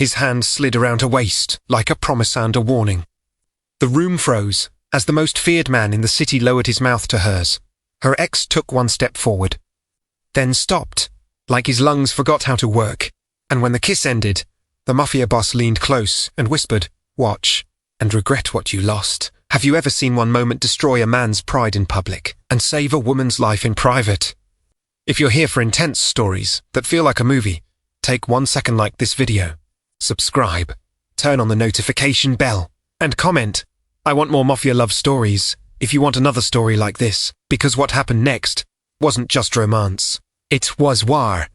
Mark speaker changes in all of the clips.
Speaker 1: His hand slid around her waist, like a promise and a warning. The room froze, as the most feared man in the city lowered his mouth to hers. Her ex took one step forward, then stopped, like his lungs forgot how to work. And when the kiss ended, the Mafia boss leaned close and whispered, "Watch, and regret what you lost." Have you ever seen one moment destroy a man's pride in public and save a woman's life in private? If you're here for intense stories that feel like a movie, take 1 second, like this video, subscribe, turn on the notification bell, and comment, "I want more Mafia love stories," if you want another story like this, because what happened next wasn't just romance. It was war.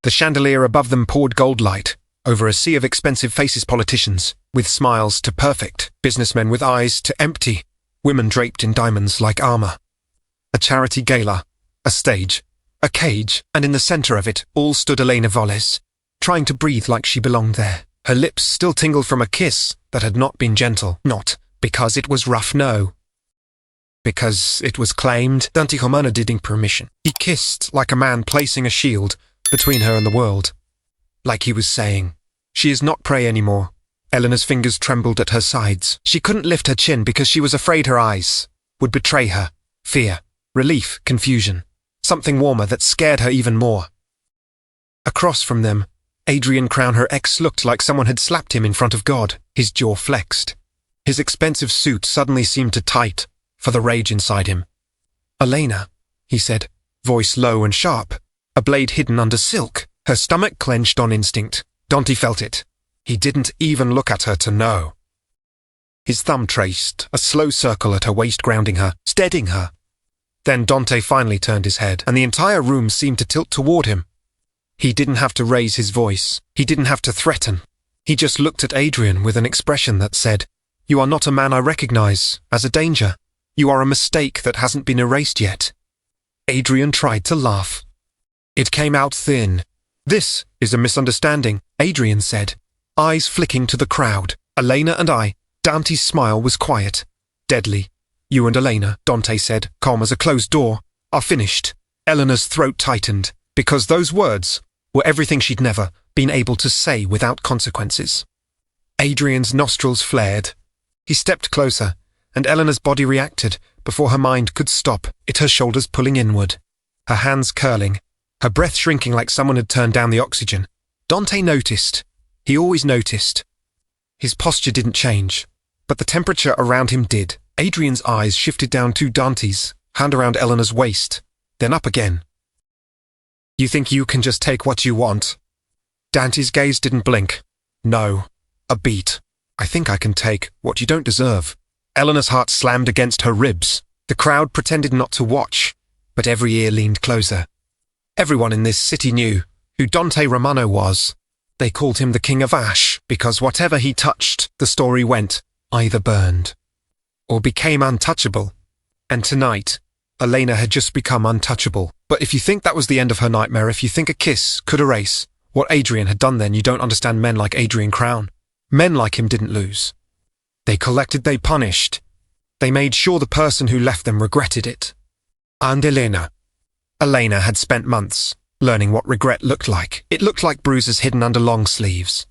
Speaker 1: The chandelier above them poured gold light over a sea of expensive faces, politicians with smiles to perfect, businessmen with eyes to empty, women draped in diamonds like armor. A charity gala, a stage, a cage, and in the center of it all stood Elena Valles, trying to breathe like she belonged there. Her lips still tingled from a kiss that had not been gentle, not because it was rough, no. Because it was claimed. Dante Romano didn't permission. He kissed like a man placing a shield between her and the world. Like he was saying, "She is not prey anymore." Elena's fingers trembled at her sides. She couldn't lift her chin because she was afraid her eyes would betray her. Fear, relief, confusion. Something warmer that scared her even more. Across from them, Adrian Crown, her ex, looked like someone had slapped him in front of God. His jaw flexed. His expensive suit suddenly seemed to tight for the rage inside him. "Elena," he said, voice low and sharp, a blade hidden under silk. Her stomach clenched on instinct. Dante felt it. He didn't even look at her to know. His thumb traced a slow circle at her waist, grounding her, steadying her. Then Dante finally turned his head, and the entire room seemed to tilt toward him. He didn't have to raise his voice. He didn't have to threaten. He just looked at Adrian with an expression that said, "You are not a man I recognize as a danger. You are a mistake that hasn't been erased yet." Adrian tried to laugh. It came out thin. "This is a misunderstanding," Adrian said, eyes flicking to the crowd. "Elena and I." Dante's smile was quiet, deadly. "You and Elena," Dante said, calm as a closed door, "are finished." Elena's throat tightened, because those words were everything she'd never been able to say without consequences. Adrian's nostrils flared. He stepped closer, and Elena's body reacted before her mind could stop it, her shoulders pulling inward, her hands curling, her breath shrinking like someone had turned down the oxygen. Dante noticed. He always noticed. His posture didn't change, but the temperature around him did. Adrian's eyes shifted down to Dante's, hand around Elena's waist, then up again. "You think you can just take what you want?" Dante's gaze didn't blink. "No. A beat. I think I can take what you don't deserve." Elena's heart slammed against her ribs. The crowd pretended not to watch, but every ear leaned closer. Everyone in this city knew who Dante Romano was. They called him the King of Ash, because whatever he touched, the story went, either burned or became untouchable. And tonight, Elena had just become untouchable. But if you think that was the end of her nightmare, if you think a kiss could erase what Adrian had done, then you don't understand men like Adrian Crown. Men like him didn't lose. They collected, they punished. They made sure the person who left them regretted it. And Elena had spent months learning what regret looked like. It looked like bruises hidden under long sleeves.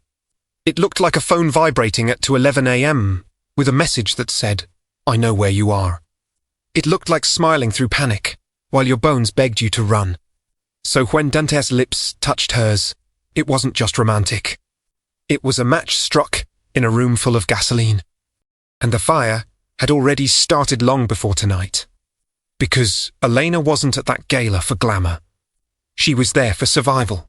Speaker 1: It looked like a phone vibrating at 11 a.m. with a message that said, "I know where you are." It looked like smiling through panic while your bones begged you to run. So when Dante's lips touched hers, it wasn't just romantic. It was a match struck in a room full of gasoline. And the fire had already started long before tonight. Because Elena wasn't at that gala for glamour. She was there for survival.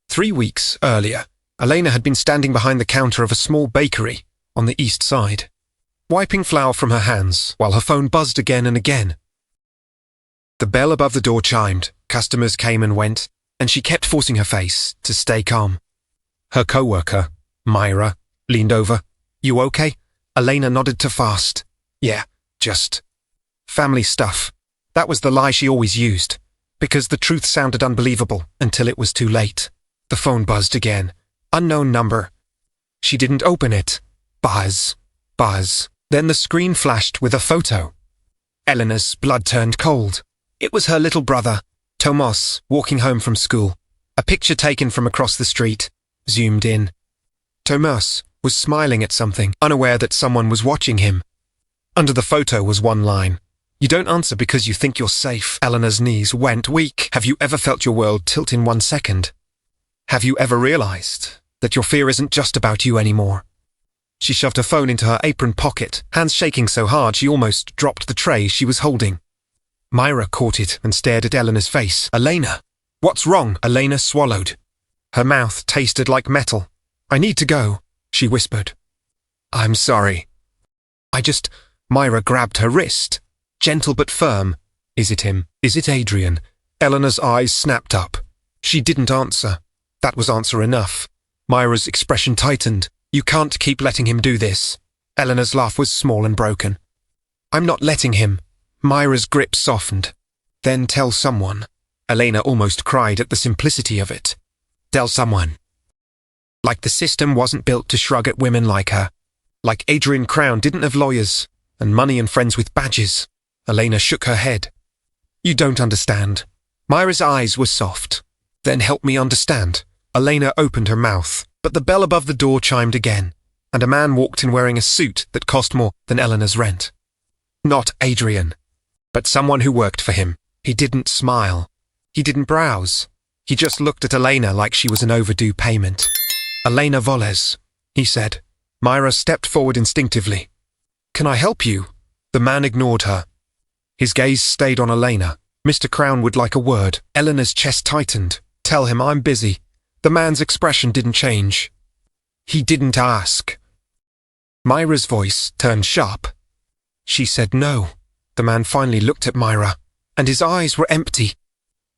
Speaker 1: 3 weeks earlier, Elena had been standing behind the counter of a small bakery on the east side, wiping flour from her hands while her phone buzzed again and again. The bell above the door chimed, customers came and went, and she kept forcing her face to stay calm. Her co-worker, Myra, leaned over. "You okay?" Elena nodded to fast. "Yeah, just family stuff." That was the lie she always used, because the truth sounded unbelievable until it was too late. The phone buzzed again. Unknown number. She didn't open it. Buzz. Buzz. Then the screen flashed with a photo. Elena's blood turned cold. It was her little brother, Tomas, walking home from school. A picture taken from across the street, zoomed in. Thomas was smiling at something, unaware that someone was watching him. Under the photo was one line. "You don't answer because you think you're safe." Elena's knees went weak. Have you ever felt your world tilt in 1 second? Have you ever realized that your fear isn't just about you anymore? She shoved her phone into her apron pocket, hands shaking so hard she almost dropped the tray she was holding. Myra caught it and stared at Elena's face. "Elena, what's wrong?" Elena swallowed. Her mouth tasted like metal. "I need to go," she whispered. "I'm sorry." Myra grabbed her wrist. Gentle but firm. "Is it him? Is it Adrian?" Elena's eyes snapped up. She didn't answer. That was answer enough. Myra's expression tightened. "You can't keep letting him do this." Elena's laugh was small and broken. "I'm not letting him." Myra's grip softened. "Then tell someone." Elena almost cried at the simplicity of it. Tell someone. Like the system wasn't built to shrug at women like her. Like Adrian Crown didn't have lawyers and money and friends with badges. Elena shook her head. "You don't understand." Myra's eyes were soft. "Then help me understand." Elena opened her mouth, but the bell above the door chimed again, and a man walked in wearing a suit that cost more than Elena's rent. Not Adrian, but someone who worked for him. He didn't smile. He didn't browse. He just looked at Elena like she was an overdue payment. "Elena Voles," he said. Myra stepped forward instinctively. "Can I help you?" The man ignored her. His gaze stayed on Elena. Mr. Crown would like a word. Elena's chest tightened. "Tell him I'm busy." The man's expression didn't change. "He didn't ask." Myra's voice turned sharp. She said no. The man finally looked at Myra, and his eyes were empty.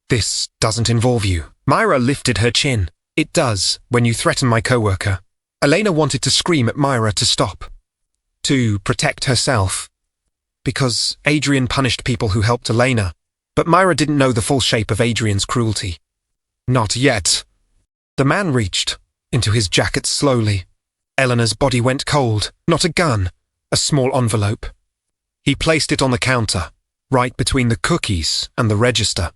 Speaker 1: "This doesn't involve you." Myra lifted her chin. "It does, when you threaten my coworker." Elena wanted to scream at Myra to stop. To protect herself. Because Adrian punished people who helped Elena, but Myra didn't know the full shape of Adrian's cruelty. "Not yet." The man reached into his jacket slowly. Elena's body went cold. Not a gun, a small envelope. He placed it on the counter, right between the cookies and the register.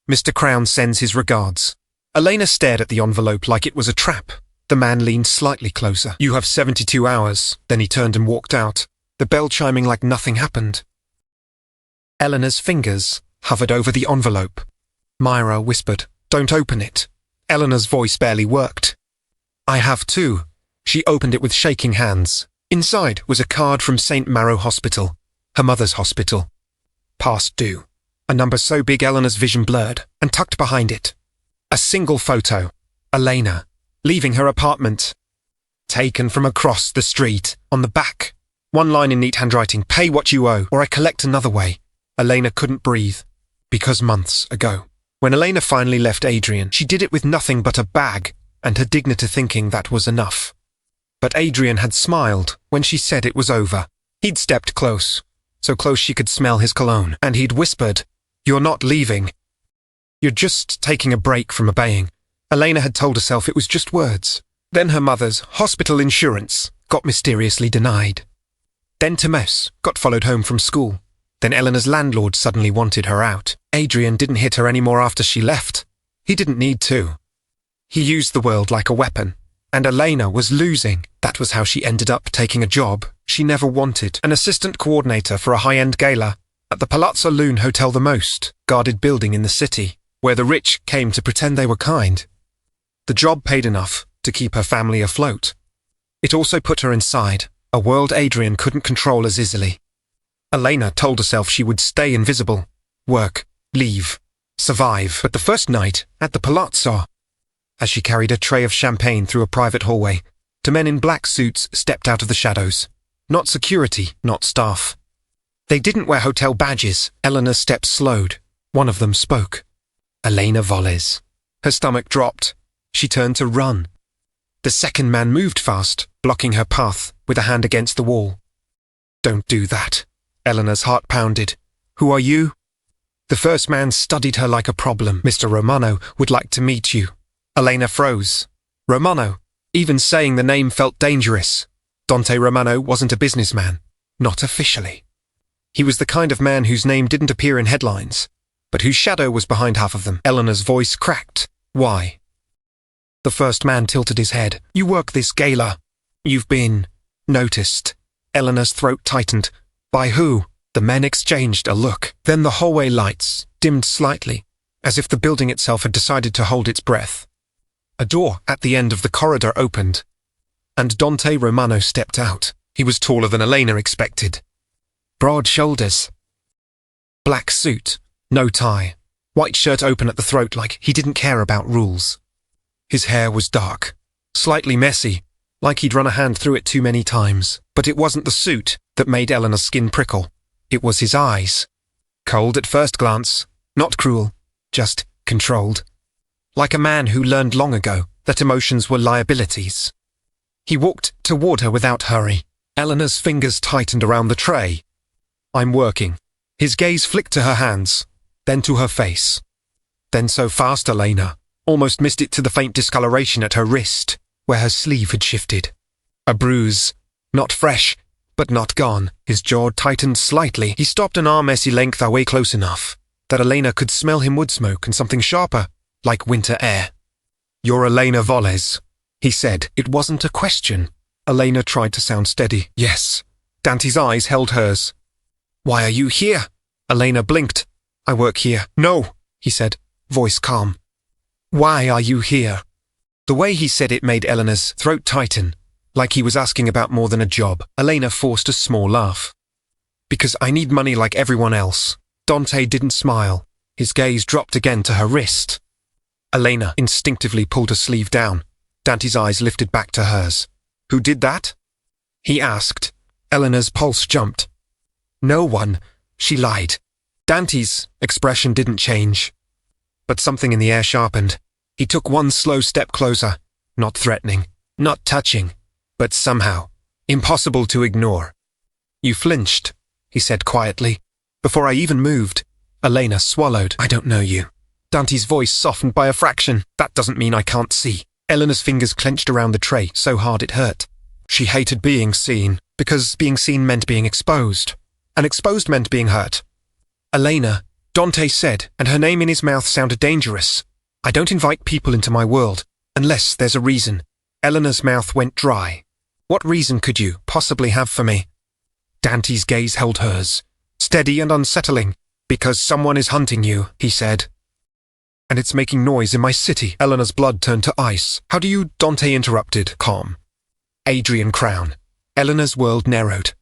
Speaker 1: "Mr. Crown sends his regards." Elena stared at the envelope like it was a trap. The man leaned slightly closer. "You have 72 hours. Then he turned and walked out, the bell chiming like nothing happened. Elena's fingers hovered over the envelope. Myra whispered, "Don't open it." Elena's voice barely worked. "I have too." She opened it with shaking hands. Inside was a card from St. Maro Hospital, her mother's hospital. Past due. A number so big Elena's vision blurred, and tucked behind it, a single photo. Elena, leaving her apartment. Taken from across the street. On the back, one line in neat handwriting, "Pay what you owe, or I collect another way." Elena couldn't breathe. Because months ago, when Elena finally left Adrian, she did it with nothing but a bag, and her dignity thinking that was enough. But Adrian had smiled when she said it was over. He'd stepped close, so close she could smell his cologne, and he'd whispered, "You're not leaving. You're just taking a break from obeying." Elena had told herself it was just words. Then her mother's hospital insurance got mysteriously denied. Then Thomas got followed home from school. Then Elena's landlord suddenly wanted her out. Adrian didn't hit her anymore after she left. He didn't need to. He used the world like a weapon, and Elena was losing. That was how she ended up taking a job she never wanted, an assistant coordinator for a high-end gala at the Palazzo Lune Hotel, the most guarded building in the city, where the rich came to pretend they were kind. The job paid enough to keep her family afloat. It also put her inside a world Adrian couldn't control as easily. Elena told herself she would stay invisible, work, leave, survive. But the first night at the Palazzo, as she carried a tray of champagne through a private hallway, two men in black suits stepped out of the shadows. Not security, not staff. They didn't wear hotel badges. Elena's steps slowed. One of them spoke. Elena Voles. Her stomach dropped. She turned to run. The second man moved fast, blocking her path with a hand against the wall. "Don't do that." Elena's heart pounded. "Who are you?" The first man studied her like a problem. "Mr. Romano would like to meet you." Elena froze. Romano. Even saying the name felt dangerous. Dante Romano wasn't a businessman. Not officially. He was the kind of man whose name didn't appear in headlines, but whose shadow was behind half of them. Elena's voice cracked. "Why?" The first man tilted his head. You work this gala. You've been noticed. Elena's throat tightened. By who? The men exchanged a look. Then the hallway lights dimmed slightly, as if the building itself had decided to hold its breath. A door at the end of the corridor opened, and Dante Romano stepped out. He was taller than Elena expected. Broad shoulders. Black suit, no tie, white shirt open at the throat like he didn't care about rules. His hair was dark, slightly messy, like he'd run a hand through it too many times. But it wasn't the suit that made Elena's skin prickle. It was his eyes. Cold at first glance, not cruel, just controlled. Like a man who learned long ago that emotions were liabilities. He walked toward her without hurry. Elena's fingers tightened around the tray. I'm working. His gaze flicked to her hands, then to her face. Then so fast Elena almost missed it to the faint discoloration at her wrist, where her sleeve had shifted. A bruise, not fresh, but not gone. His jaw tightened slightly. He stopped an arm-messy length away close enough that Elena could smell him wood smoke and something sharper, like winter air. You're Elena Volez, he said. It wasn't a question. Elena tried to sound steady. Yes. Dante's eyes held hers. Why are you here? Elena blinked. I work here. No, he said, voice calm. Why are you here? The way he said it made Elena's throat tighten, like he was asking about more than a job. Elena forced a small laugh. Because I need money like everyone else. Dante didn't smile. His gaze dropped again to her wrist. Elena instinctively pulled her sleeve down. Dante's eyes lifted back to hers. Who did that? He asked. Elena's pulse jumped. No one. She lied. Dante's expression didn't change. But something in the air sharpened. He took one slow step closer, not threatening, not touching, but somehow impossible to ignore. You flinched, he said quietly. Before I even moved, Elena swallowed. I don't know you. Dante's voice softened by a fraction. That doesn't mean I can't see. Elena's fingers clenched around the tray so hard it hurt. She hated being seen, because being seen meant being exposed, and exposed meant being hurt. Elena, Dante said, and her name in his mouth sounded dangerous. I don't invite people into my world, unless there's a reason. Elena's mouth went dry. What reason could you possibly have for me? Dante's gaze held hers, steady and unsettling. Because someone is hunting you, he said. And it's making noise in my city. Elena's blood turned to ice. How do you? Dante interrupted, calm. Adrian Crown. Elena's world narrowed.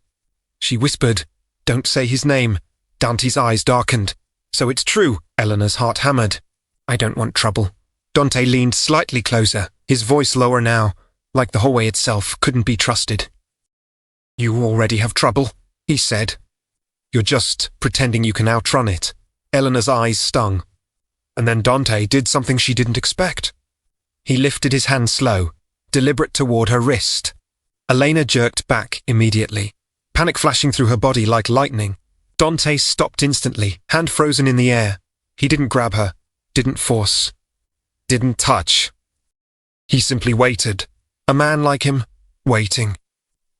Speaker 1: She whispered, don't say his name. Dante's eyes darkened. So it's true. Elena's heart hammered. I don't want trouble. Dante leaned slightly closer, his voice lower now, like the hallway itself couldn't be trusted. You already have trouble, he said. You're just pretending you can outrun it. Elena's eyes stung. And then Dante did something she didn't expect. He lifted his hand slow, deliberate toward her wrist. Elena jerked back immediately, panic flashing through her body like lightning. Dante stopped instantly, hand frozen in the air. He didn't grab her, didn't force, didn't touch. He simply waited. A man like him, waiting.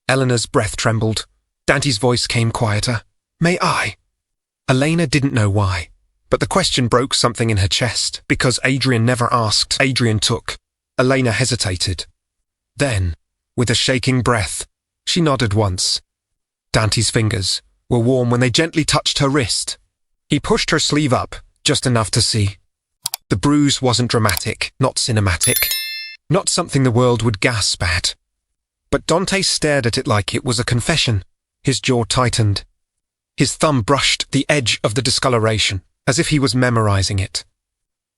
Speaker 1: Elena's breath trembled. Dante's voice came quieter. May I? Elena didn't know why, but the question broke something in her chest. Because Adrian never asked, Adrian took. Elena hesitated. Then, with a shaking breath, she nodded once. Dante's fingers were warm when they gently touched her wrist. He pushed her sleeve up, just enough to see. The bruise wasn't dramatic, not cinematic, not something the world would gasp at. But Dante stared at it like it was a confession. His jaw tightened. His thumb brushed the edge of the discoloration, as if he was memorizing it.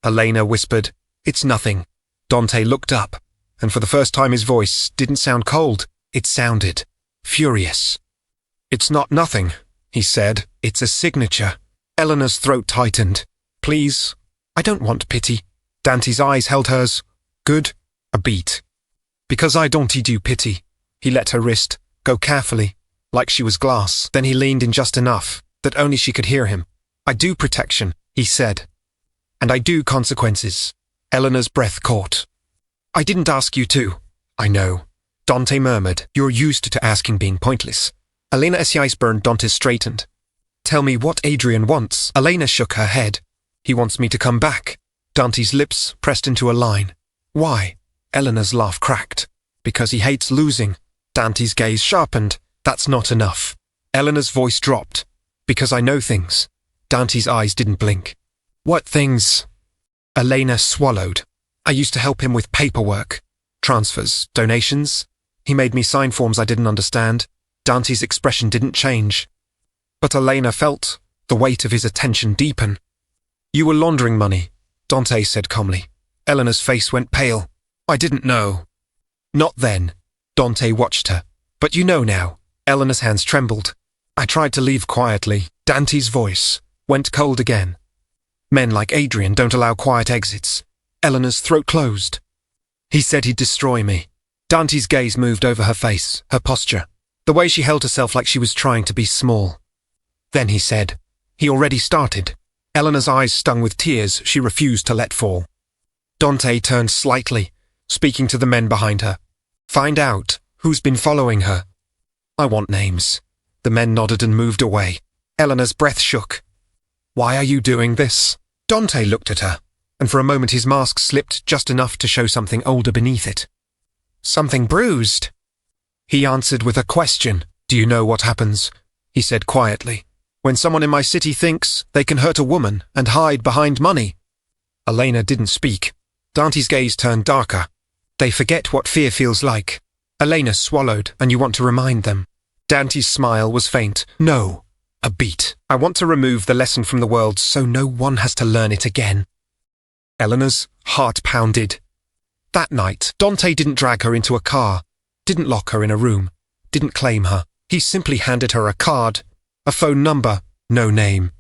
Speaker 1: Elena whispered, "It's nothing." Dante looked up, and for the first time his voice didn't sound cold. It sounded furious. "It's not nothing," he said. "It's a signature." Elena's throat tightened. "Please, I don't want pity." Dante's eyes held hers. "Good." A beat. "Because I don't do pity." He let her wrist go carefully, like she was glass. Then he leaned in just enough that only she could hear him. "I do protection," he said. "And I do consequences." Elena's breath caught. "I didn't ask you to." "I know." Dante murmured. "You're used to asking being pointless." Elena as the iceberg Dante straightened. "Tell me what Adrian wants." Elena shook her head. "He wants me to come back." Dante's lips pressed into a line. "Why?" Elena's laugh cracked. Because he hates losing. Dante's gaze sharpened. That's not enough. Elena's voice dropped. Because I know things. Dante's eyes didn't blink. What things? Elena swallowed. I used to help him with paperwork. Transfers, donations. He made me sign forms I didn't understand. Dante's expression didn't change. But Elena felt the weight of his attention deepen. You were laundering money, Dante said calmly. Elena's face went pale. I didn't know. Not then. Dante watched her. But you know now. Elena's hands trembled. I tried to leave quietly. Dante's voice went cold again. Men like Adrian don't allow quiet exits. Elena's throat closed. He said he'd destroy me. Dante's gaze moved over her face, her posture, the way she held herself like she was trying to be small. Then he said, he already started. Elena's eyes stung with tears she refused to let fall. Dante turned slightly, speaking to the men behind her. Find out who's been following her. I want names. The men nodded and moved away. Elena's breath shook. Why are you doing this? Dante looked at her, and for a moment his mask slipped just enough to show something older beneath it. Something bruised. He answered with a question. Do you know what happens? He said quietly. When someone in my city thinks they can hurt a woman and hide behind money. Elena didn't speak. Dante's gaze turned darker. They forget what fear feels like. Elena swallowed, and you want to remind them. Dante's smile was faint. No. A beat. I want to remove the lesson from the world so no one has to learn it again. Elena's heart pounded. That night, Dante didn't drag her into a car, didn't lock her in a room, didn't claim her. He simply handed her a card, a phone number, no name.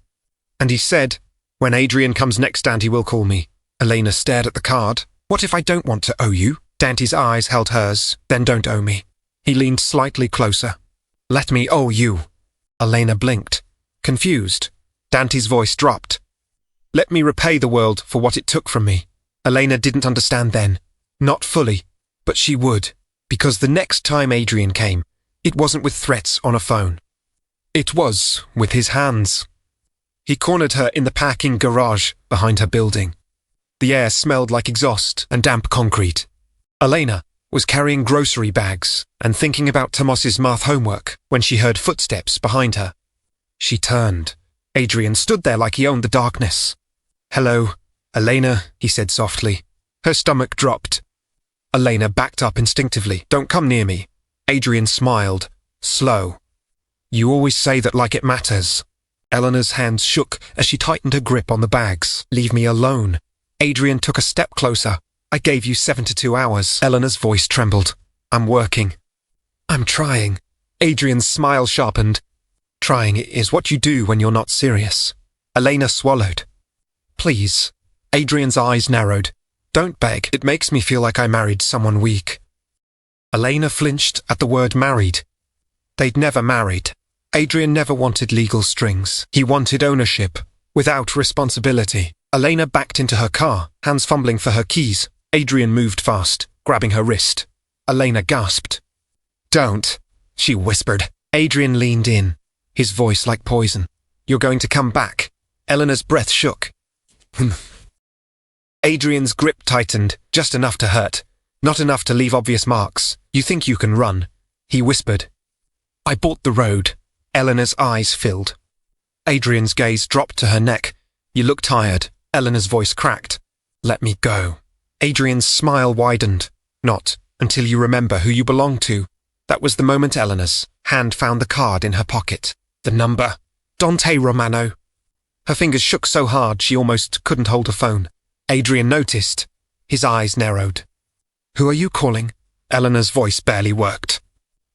Speaker 1: And he said, when Adrian comes next, Dante will call me. Elena stared at the card. What if I don't want to owe you? Dante's eyes held hers. Then don't owe me. He leaned slightly closer. Let me owe you. Elena blinked, confused. Dante's voice dropped. Let me repay the world for what it took from me. Elena didn't understand then. Not fully, but she would, because the next time Adrian came, it wasn't with threats on a phone. It was with his hands. He cornered her in the parking garage behind her building. The air smelled like exhaust and damp concrete. Elena was carrying grocery bags and thinking about Tomos's math homework when she heard footsteps behind her. She turned. Adrian stood there like he owned the darkness. Hello, Elena, he said softly. Her stomach dropped. Elena backed up instinctively. Don't come near me. Adrian smiled, slow. You always say that like it matters. Elena's hands shook as she tightened her grip on the bags. Leave me alone. Adrian took a step closer. I gave you 72 hours. Elena's voice trembled. I'm working. I'm trying. Adrian's smile sharpened. Trying is what you do when you're not serious. Elena swallowed. Please. Adrian's eyes narrowed. Don't beg. It makes me feel like I married someone weak. Elena flinched at the word married. They'd never married. Adrian never wanted legal strings. He wanted ownership, without responsibility. Elena backed into her car, hands fumbling for her keys. Adrian moved fast, grabbing her wrist. Elena gasped. Don't, she whispered. Adrian leaned in, his voice like poison. You're going to come back. Elena's breath shook. Adrian's grip tightened, just enough to hurt. Not enough to leave obvious marks. You think you can run, he whispered. I bought the road. Elena's eyes filled. Adrian's gaze dropped to her neck. You look tired. Elena's voice cracked. Let me go. Adrian's smile widened. Not until you remember who you belong to. That was the moment Elena's hand found the card in her pocket. The number. Dante Romano. Her fingers shook so hard she almost couldn't hold a phone. Adrian noticed. His eyes narrowed. Who are you calling? Elena's voice barely worked.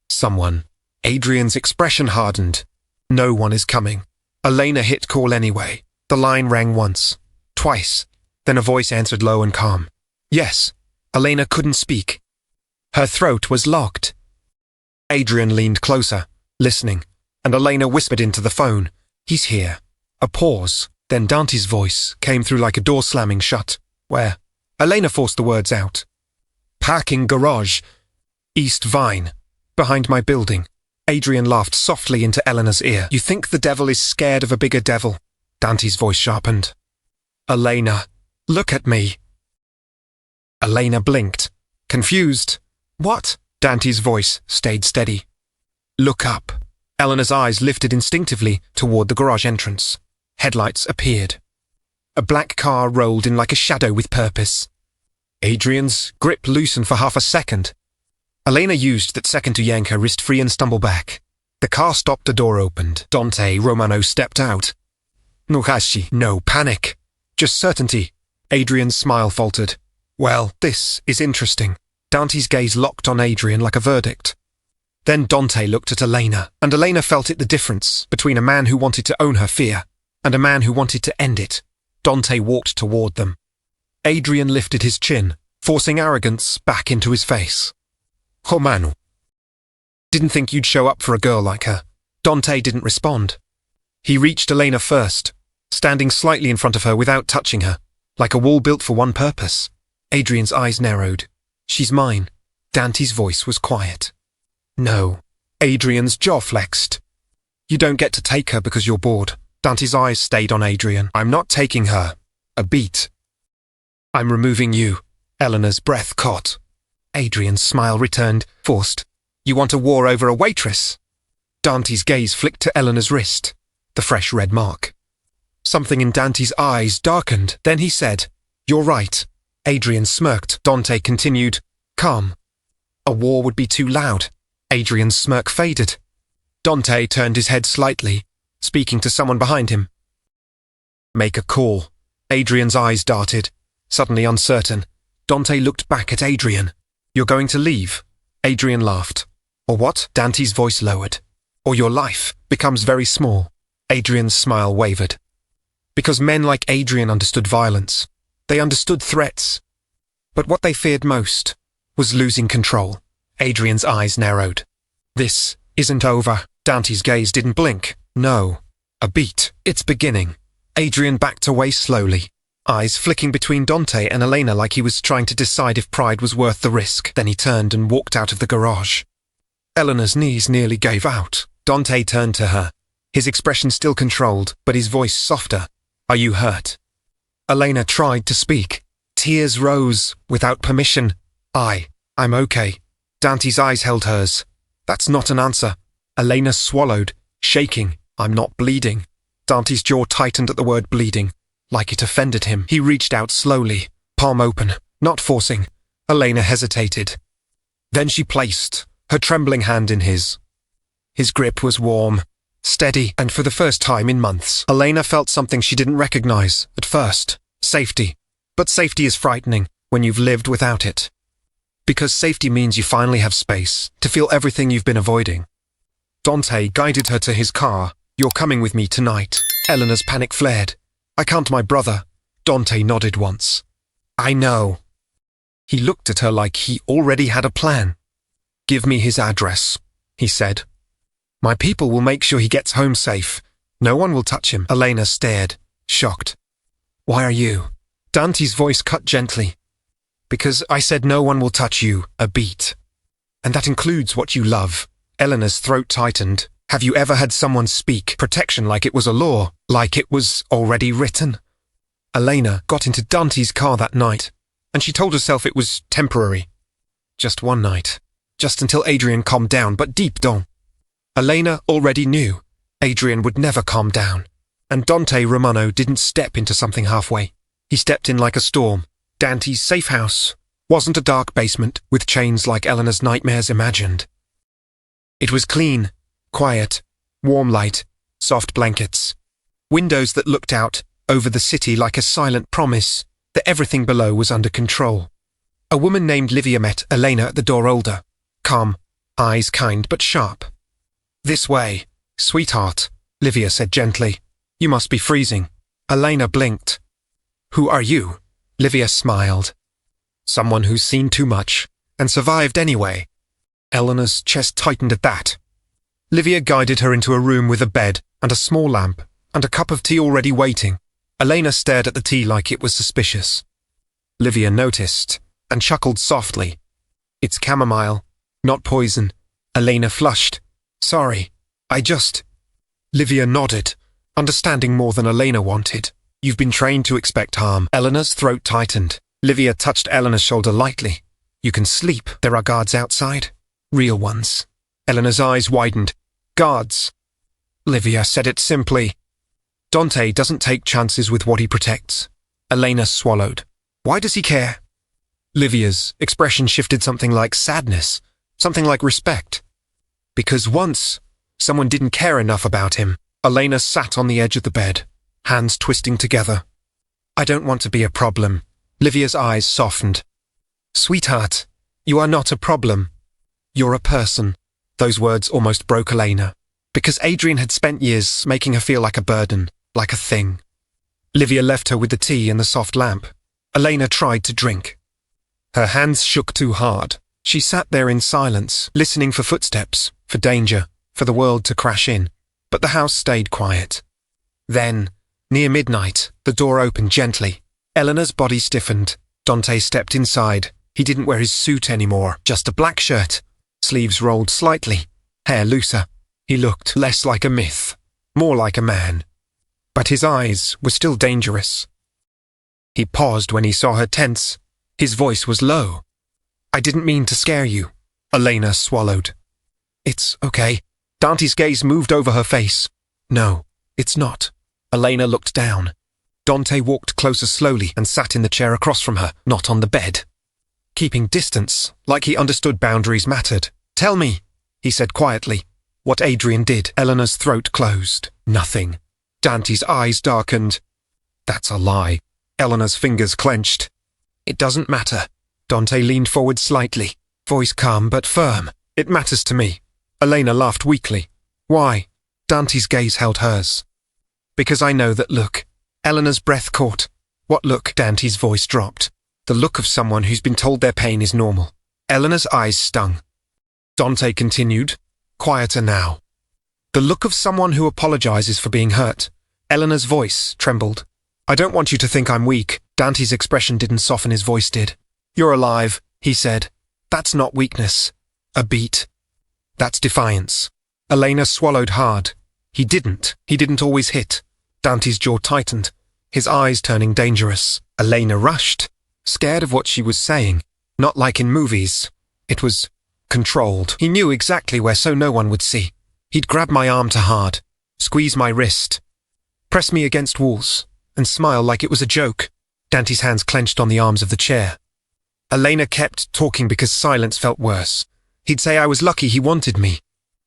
Speaker 1: Someone. Adrian's expression hardened. No one is coming. Elena hit call anyway. The line rang once. Twice. Then a voice answered low and calm. Yes. Elena couldn't speak. Her throat was locked. Adrian leaned closer, listening, and Elena whispered into the phone. He's here. A pause. Then Dante's voice came through like a door slamming shut. Where? Elena forced the words out. Parking garage. East Vine. Behind my building. Adrian laughed softly into Elena's ear. You think the devil is scared of a bigger devil? Dante's voice sharpened. Elena, look at me. Elena blinked. Confused. What? Dante's voice stayed steady. Look up. Elena's eyes lifted instinctively toward the garage entrance. Headlights appeared. A black car rolled in like a shadow with purpose. Adrian's grip loosened for half a second. Elena used that second to yank her wrist free and stumble back. The car stopped, the door opened. Dante Romano stepped out. No hashi, no panic. Just certainty. Adrian's smile faltered. Well, this is interesting. Dante's gaze locked on Adrian like a verdict. Then Dante looked at Elena, and Elena felt it, the difference between a man who wanted to own her fear and a man who wanted to end it. Dante walked toward them. Adrian lifted his chin, forcing arrogance back into his face. Romano. Didn't think you'd show up for a girl like her. Dante didn't respond. He reached Elena first, standing slightly in front of her without touching her, like a wall built for one purpose. Adrian's eyes narrowed. She's mine. Dante's voice was quiet. No. Adrian's jaw flexed. You don't get to take her because you're bored. Dante's eyes stayed on Adrian. I'm not taking her. A beat. I'm removing you. Elena's breath caught. Adrian's smile returned, forced. You want a war over a waitress? Dante's gaze flicked to Elena's wrist, the fresh red mark. Something in Dante's eyes darkened. Then he said, You're right. Adrian smirked. Dante continued, Calm. A war would be too loud. Adrian's smirk faded. Dante turned his head slightly, speaking to someone behind him. Make a call. Adrian's eyes darted, suddenly uncertain. Dante looked back at Adrian. You're going to leave? Adrian laughed. Or what? Dante's voice lowered. Or your life becomes very small. Adrian's smile wavered. Because men like Adrian understood violence. They understood threats. But what they feared most was losing control. Adrian's eyes narrowed. This isn't over. Dante's gaze didn't blink. No. A beat. It's beginning. Adrian backed away slowly, eyes flicking between Dante and Elena like he was trying to decide if pride was worth the risk. Then he turned and walked out of the garage. Elena's knees nearly gave out. Dante turned to her, his expression still controlled, but his voice softer. Are you hurt? Elena tried to speak. Tears rose, without permission. I'm okay. Dante's eyes held hers. That's not an answer. Elena swallowed, shaking. I'm not bleeding. Dante's jaw tightened at the word bleeding, like it offended him. He reached out slowly, palm open, not forcing. Elena hesitated. Then she placed her trembling hand in his. His grip was warm, steady, and for the first time in months, Elena felt something she didn't recognize at first. Safety. But safety is frightening when you've lived without it. Because safety means you finally have space to feel everything you've been avoiding. Dante guided her to his car. You're coming with me tonight. Elena's panic flared. I can't, my brother. Dante nodded once. I know. He looked at her like he already had a plan. Give me his address, he said. My people will make sure he gets home safe. No one will touch him. Elena stared, shocked. Why are you? Dante's voice cut gently. Because I said no one will touch you, a beat. And that includes what you love. Elena's throat tightened. Have you ever had someone speak protection like it was a law, like it was already written? Elena got into Dante's car that night, and she told herself it was temporary. Just one night. Just until Adrian calmed down, but deep down. Elena already knew Adrian would never calm down, and Dante Romano didn't step into something halfway. He stepped in like a storm. Dante's safe house wasn't a dark basement with chains like Elena's nightmares imagined. It was clean, quiet, warm light, soft blankets, windows that looked out over the city like a silent promise that everything below was under control. A woman named Livia met Elena at the door, older, calm, eyes kind but sharp. This way, sweetheart, Livia said gently. You must be freezing. Elena blinked. Who are you? Livia smiled. Someone who's seen too much and survived anyway. Elena's chest tightened at that. Livia guided her into a room with a bed and a small lamp and a cup of tea already waiting. Elena stared at the tea like it was suspicious. Livia noticed and chuckled softly. It's chamomile, not poison. Elena flushed. Sorry, I just... Livia nodded, understanding more than Elena wanted. You've been trained to expect harm. Elena's throat tightened. Livia touched Elena's shoulder lightly. You can sleep. There are guards outside. Real ones. Elena's eyes widened. Guards. Livia said it simply. Dante doesn't take chances with what he protects. Elena swallowed. Why does he care? Livia's expression shifted something like sadness, something like respect. Because once, someone didn't care enough about him. Elena sat on the edge of the bed, hands twisting together. I don't want to be a problem. Livia's eyes softened. Sweetheart, you are not a problem. You're a person. Those words almost broke Elena, because Adrian had spent years making her feel like a burden, like a thing. Livia left her with the tea and the soft lamp. Elena tried to drink. Her hands shook too hard. She sat there in silence, listening for footsteps, for danger, for the world to crash in. But the house stayed quiet. Then, near midnight, the door opened gently. Elena's body stiffened. Dante stepped inside. He didn't wear his suit anymore, just a black shirt. Sleeves rolled slightly, hair looser. He looked less like a myth, more like a man. But his eyes were still dangerous. He paused when he saw her tense. His voice was low. I didn't mean to scare you. Elena swallowed. It's okay. Dante's gaze moved over her face. No, it's not. Elena looked down. Dante walked closer slowly and sat in the chair across from her, not on the bed. Keeping distance, like he understood boundaries mattered. Tell me, he said quietly, what Adrian did. Elena's throat closed. Nothing. Dante's eyes darkened. That's a lie. Elena's fingers clenched. It doesn't matter. Dante leaned forward slightly, voice calm but firm. It matters to me. Elena laughed weakly. Why? Dante's gaze held hers. Because I know that look. Elena's breath caught. What look? Dante's voice dropped. The look of someone who's been told their pain is normal. Elena's eyes stung. Dante continued, quieter now. The look of someone who apologizes for being hurt. Elena's voice trembled. I don't want you to think I'm weak. Dante's expression didn't soften, his voice did. You're alive, he said. That's not weakness. A beat. That's defiance. Elena swallowed hard. He didn't always hit. Dante's jaw tightened, his eyes turning dangerous. Elena rushed, scared of what she was saying. Not like in movies. It was controlled. He knew exactly where so no one would see. He'd grab my arm too hard, squeeze my wrist, press me against walls, and smile like it was a joke. Dante's hands clenched on the arms of the chair. Elena kept talking because silence felt worse. He'd say I was lucky he wanted me,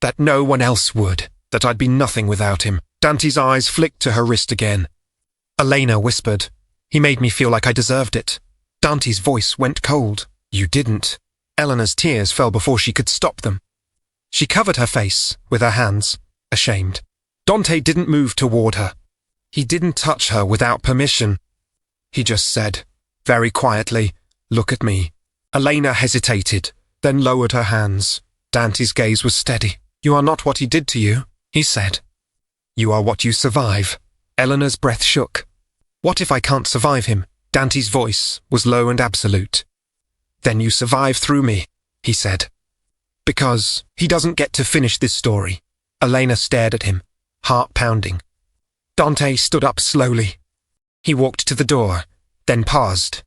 Speaker 1: that no one else would, that I'd be nothing without him. Dante's eyes flicked to her wrist again. Elena whispered. He made me feel like I deserved it. Dante's voice went cold. You didn't. Elena's tears fell before she could stop them. She covered her face with her hands, ashamed. Dante didn't move toward her. He didn't touch her without permission. He just said, very quietly, look at me. Elena hesitated, then lowered her hands. Dante's gaze was steady. You are not what he did to you, he said. You are what you survive. Elena's breath shook. What if I can't survive him? Dante's voice was low and absolute. Then you survive through me, he said. Because he doesn't get to finish this story. Elena stared at him, heart pounding. Dante stood up slowly. He walked to the door, then paused.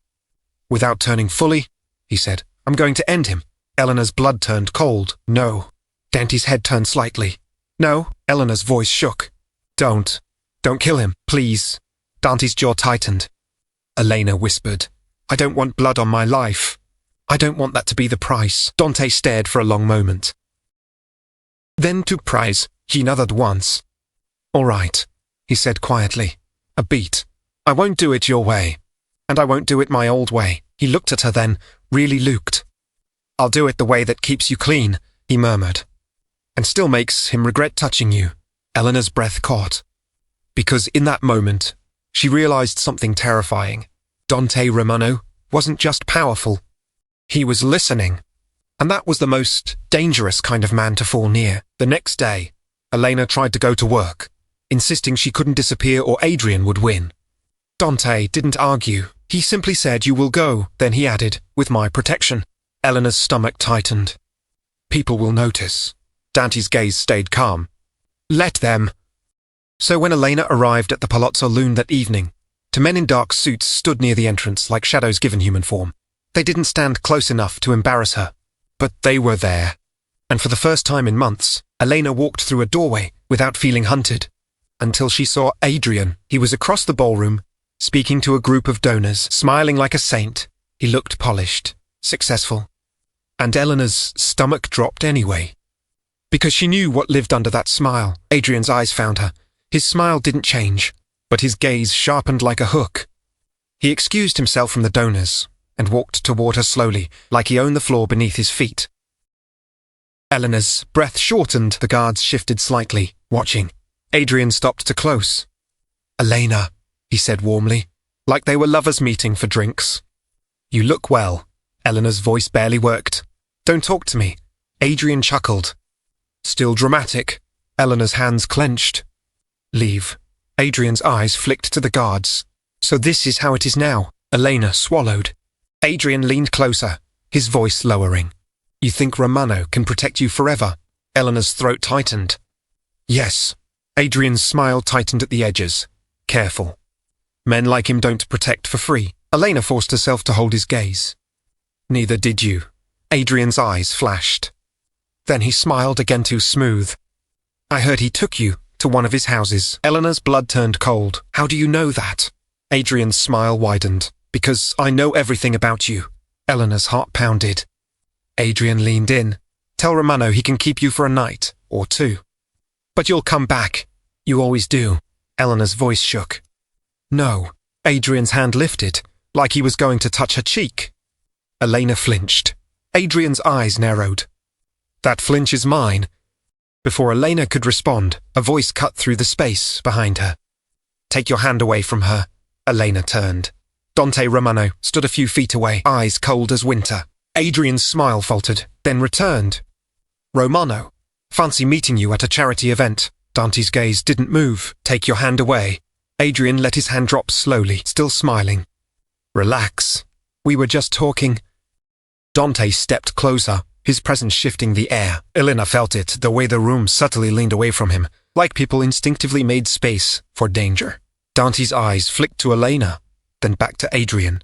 Speaker 1: Without turning fully, he said, I'm going to end him. Elena's blood turned cold. No. Dante's head turned slightly. No. Elena's voice shook. Don't kill him, please. Dante's jaw tightened. Elena whispered, I don't want blood on my life. I don't want that to be the price. Dante stared for a long moment. Then to prize, he nodded once. All right, he said quietly. A beat. I won't do it your way. And I won't do it my old way. He looked at her then, really looked. I'll do it the way that keeps you clean, he murmured. And still makes him regret touching you. Elena's breath caught. Because in that moment, she realized something terrifying. Dante Romano wasn't just powerful. He was listening. And that was the most dangerous kind of man to fall near. The next day, Elena tried to go to work, insisting she couldn't disappear or Adrian would win. Dante didn't argue. He simply said, you will go, then he added, with my protection. Elena's stomach tightened. People will notice. Dante's gaze stayed calm. Let them. So when Elena arrived at the Palazzo Lune that evening, two men in dark suits stood near the entrance like shadows given human form. They didn't stand close enough to embarrass her, but they were there. And for the first time in months, Elena walked through a doorway without feeling hunted, until she saw Adrian. He was across the ballroom, speaking to a group of donors, smiling like a saint. He looked polished, successful. And Elena's stomach dropped anyway. Because she knew what lived under that smile. Adrian's eyes found her. His smile didn't change, but his gaze sharpened like a hook. He excused himself from the donors and walked toward her slowly, like he owned the floor beneath his feet. Elena's breath shortened. The guards shifted slightly, watching. Adrian stopped too close. "Elena," he said warmly, like they were lovers meeting for drinks. "You look well." Elena's voice barely worked. "Don't talk to me." Adrian chuckled. Still dramatic. Elena's hands clenched. "Leave." Adrian's eyes flicked to the guards. "So this is how it is now." Elena swallowed. Adrian leaned closer, his voice lowering. "You think Romano can protect you forever?" Elena's throat tightened. "Yes." Adrian's smile tightened at the edges. "Careful. Men like him don't protect for free." Elena forced herself to hold his gaze. "Neither did you." Adrian's eyes flashed. Then he smiled again, too smooth. "I heard he took you to one of his houses." Elena's blood turned cold. "How do you know that?" Adrian's smile widened. "Because I know everything about you." Elena's heart pounded. Adrian leaned in. "Tell Romano he can keep you for a night, or two. But you'll come back. You always do." Elena's voice shook. "No." Adrian's hand lifted, like he was going to touch her cheek. Elena flinched. Adrian's eyes narrowed. "That flinch is mine." Before Elena could respond, a voice cut through the space behind her. "Take your hand away from her." Elena turned. Dante Romano stood a few feet away, eyes cold as winter. Adrian's smile faltered, then returned. "Romano, fancy meeting you at a charity event." Dante's gaze didn't move. "Take your hand away." Adrian let his hand drop slowly, still smiling. "Relax. We were just talking." Dante stepped closer, his presence shifting the air. Elena felt it, the way the room subtly leaned away from him, like people instinctively made space for danger. Dante's eyes flicked to Elena, then back to Adrian.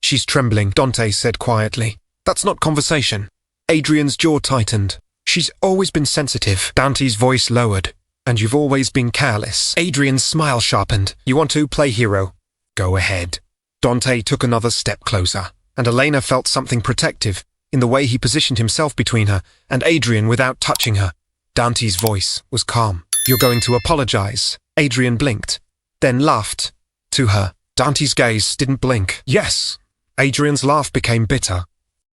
Speaker 1: "She's trembling," Dante said quietly. "That's not conversation." Adrian's jaw tightened. "She's always been sensitive." Dante's voice lowered. "And you've always been careless." Adrian's smile sharpened. "You want to play hero? Go ahead." Dante took another step closer, and Elena felt something protective in the way he positioned himself between her and Adrian without touching her. Dante's voice was calm. "You're going to apologize." Adrian blinked, then laughed. To her, Dante's gaze didn't blink. "Yes." Adrian's laugh became bitter.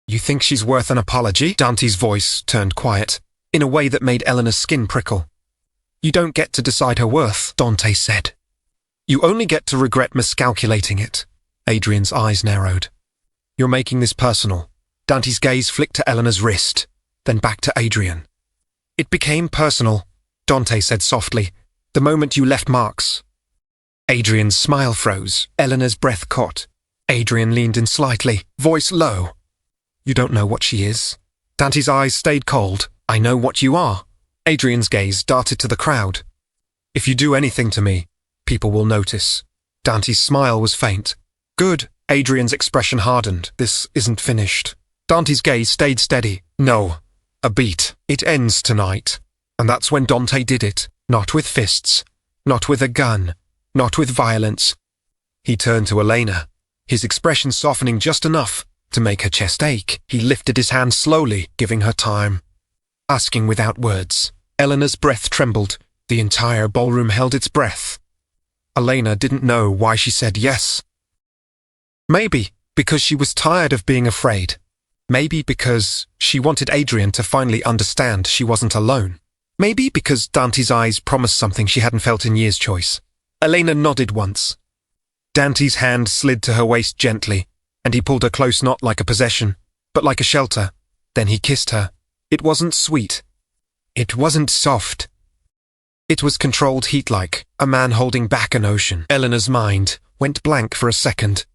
Speaker 1: "You think she's worth an apology?" Dante's voice turned quiet, in a way that made Elena's skin prickle. "You don't get to decide her worth," Dante said. "You only get to regret miscalculating it." Adrian's eyes narrowed. "You're making this personal." Dante's gaze flicked to Elena's wrist, then back to Adrian. "It became personal," Dante said softly, "the moment you left Mark's." Adrian's smile froze. Elena's breath caught. Adrian leaned in slightly, voice low. "You don't know what she is." Dante's eyes stayed cold. "I know what you are." Adrian's gaze darted to the crowd. "If you do anything to me, people will notice." Dante's smile was faint. "Good." Adrian's expression hardened. "This isn't finished." Dante's gaze stayed steady. "No. A beat. It ends tonight." And that's when Dante did it. Not with fists. Not with a gun. Not with violence. He turned to Elena, his expression softening just enough to make her chest ache. He lifted his hand slowly, giving her time, asking without words. Elena's breath trembled. The entire ballroom held its breath. Elena didn't know why she said yes. Maybe because she was tired of being afraid. Maybe because she wanted Adrian to finally understand she wasn't alone. Maybe because Dante's eyes promised something she hadn't felt in years. Choice. Elena nodded once. Dante's hand slid to her waist gently, and he pulled her close, not like a possession, but like a shelter. Then he kissed her. It wasn't sweet. It wasn't soft. It was controlled heat, like a man holding back an ocean. Elena's mind went blank for a second.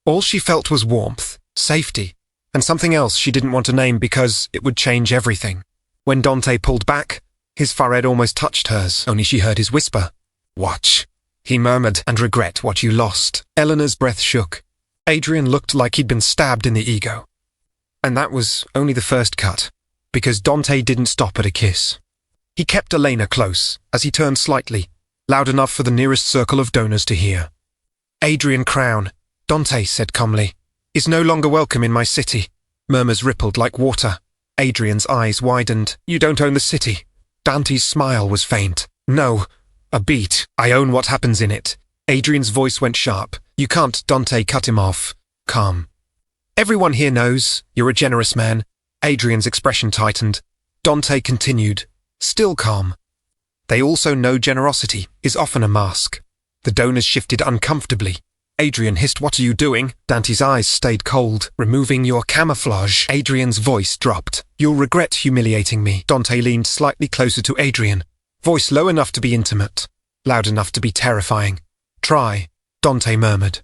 Speaker 1: All she felt was warmth, safety, and something else she didn't want to name because it would change everything. When Dante pulled back, his forehead almost touched hers, only she heard his whisper. "Watch," he murmured, "and regret what you lost." Elena's breath shook. Adrian looked like he'd been stabbed in the ego. And that was only the first cut, because Dante didn't stop at a kiss. He kept Elena close as he turned slightly, loud enough for the nearest circle of donors to hear. "Adrian Crown," Dante said calmly, "is no longer welcome in my city." Murmurs rippled like water. Adrian's eyes widened. "You don't own the city." Dante's smile was faint. "No, a beat. I own what happens in it." Adrian's voice went sharp. "You can't." Dante cut him off. "Calm. Everyone here knows you're a generous man." Adrian's expression tightened. Dante continued, still calm. "They also know generosity is often a mask." The donors shifted uncomfortably. Adrian hissed, "What are you doing?" Dante's eyes stayed cold. "Removing your camouflage." Adrian's voice dropped. "You'll regret humiliating me." Dante leaned slightly closer to Adrian, voice low enough to be intimate, loud enough to be terrifying. "Try," Dante murmured.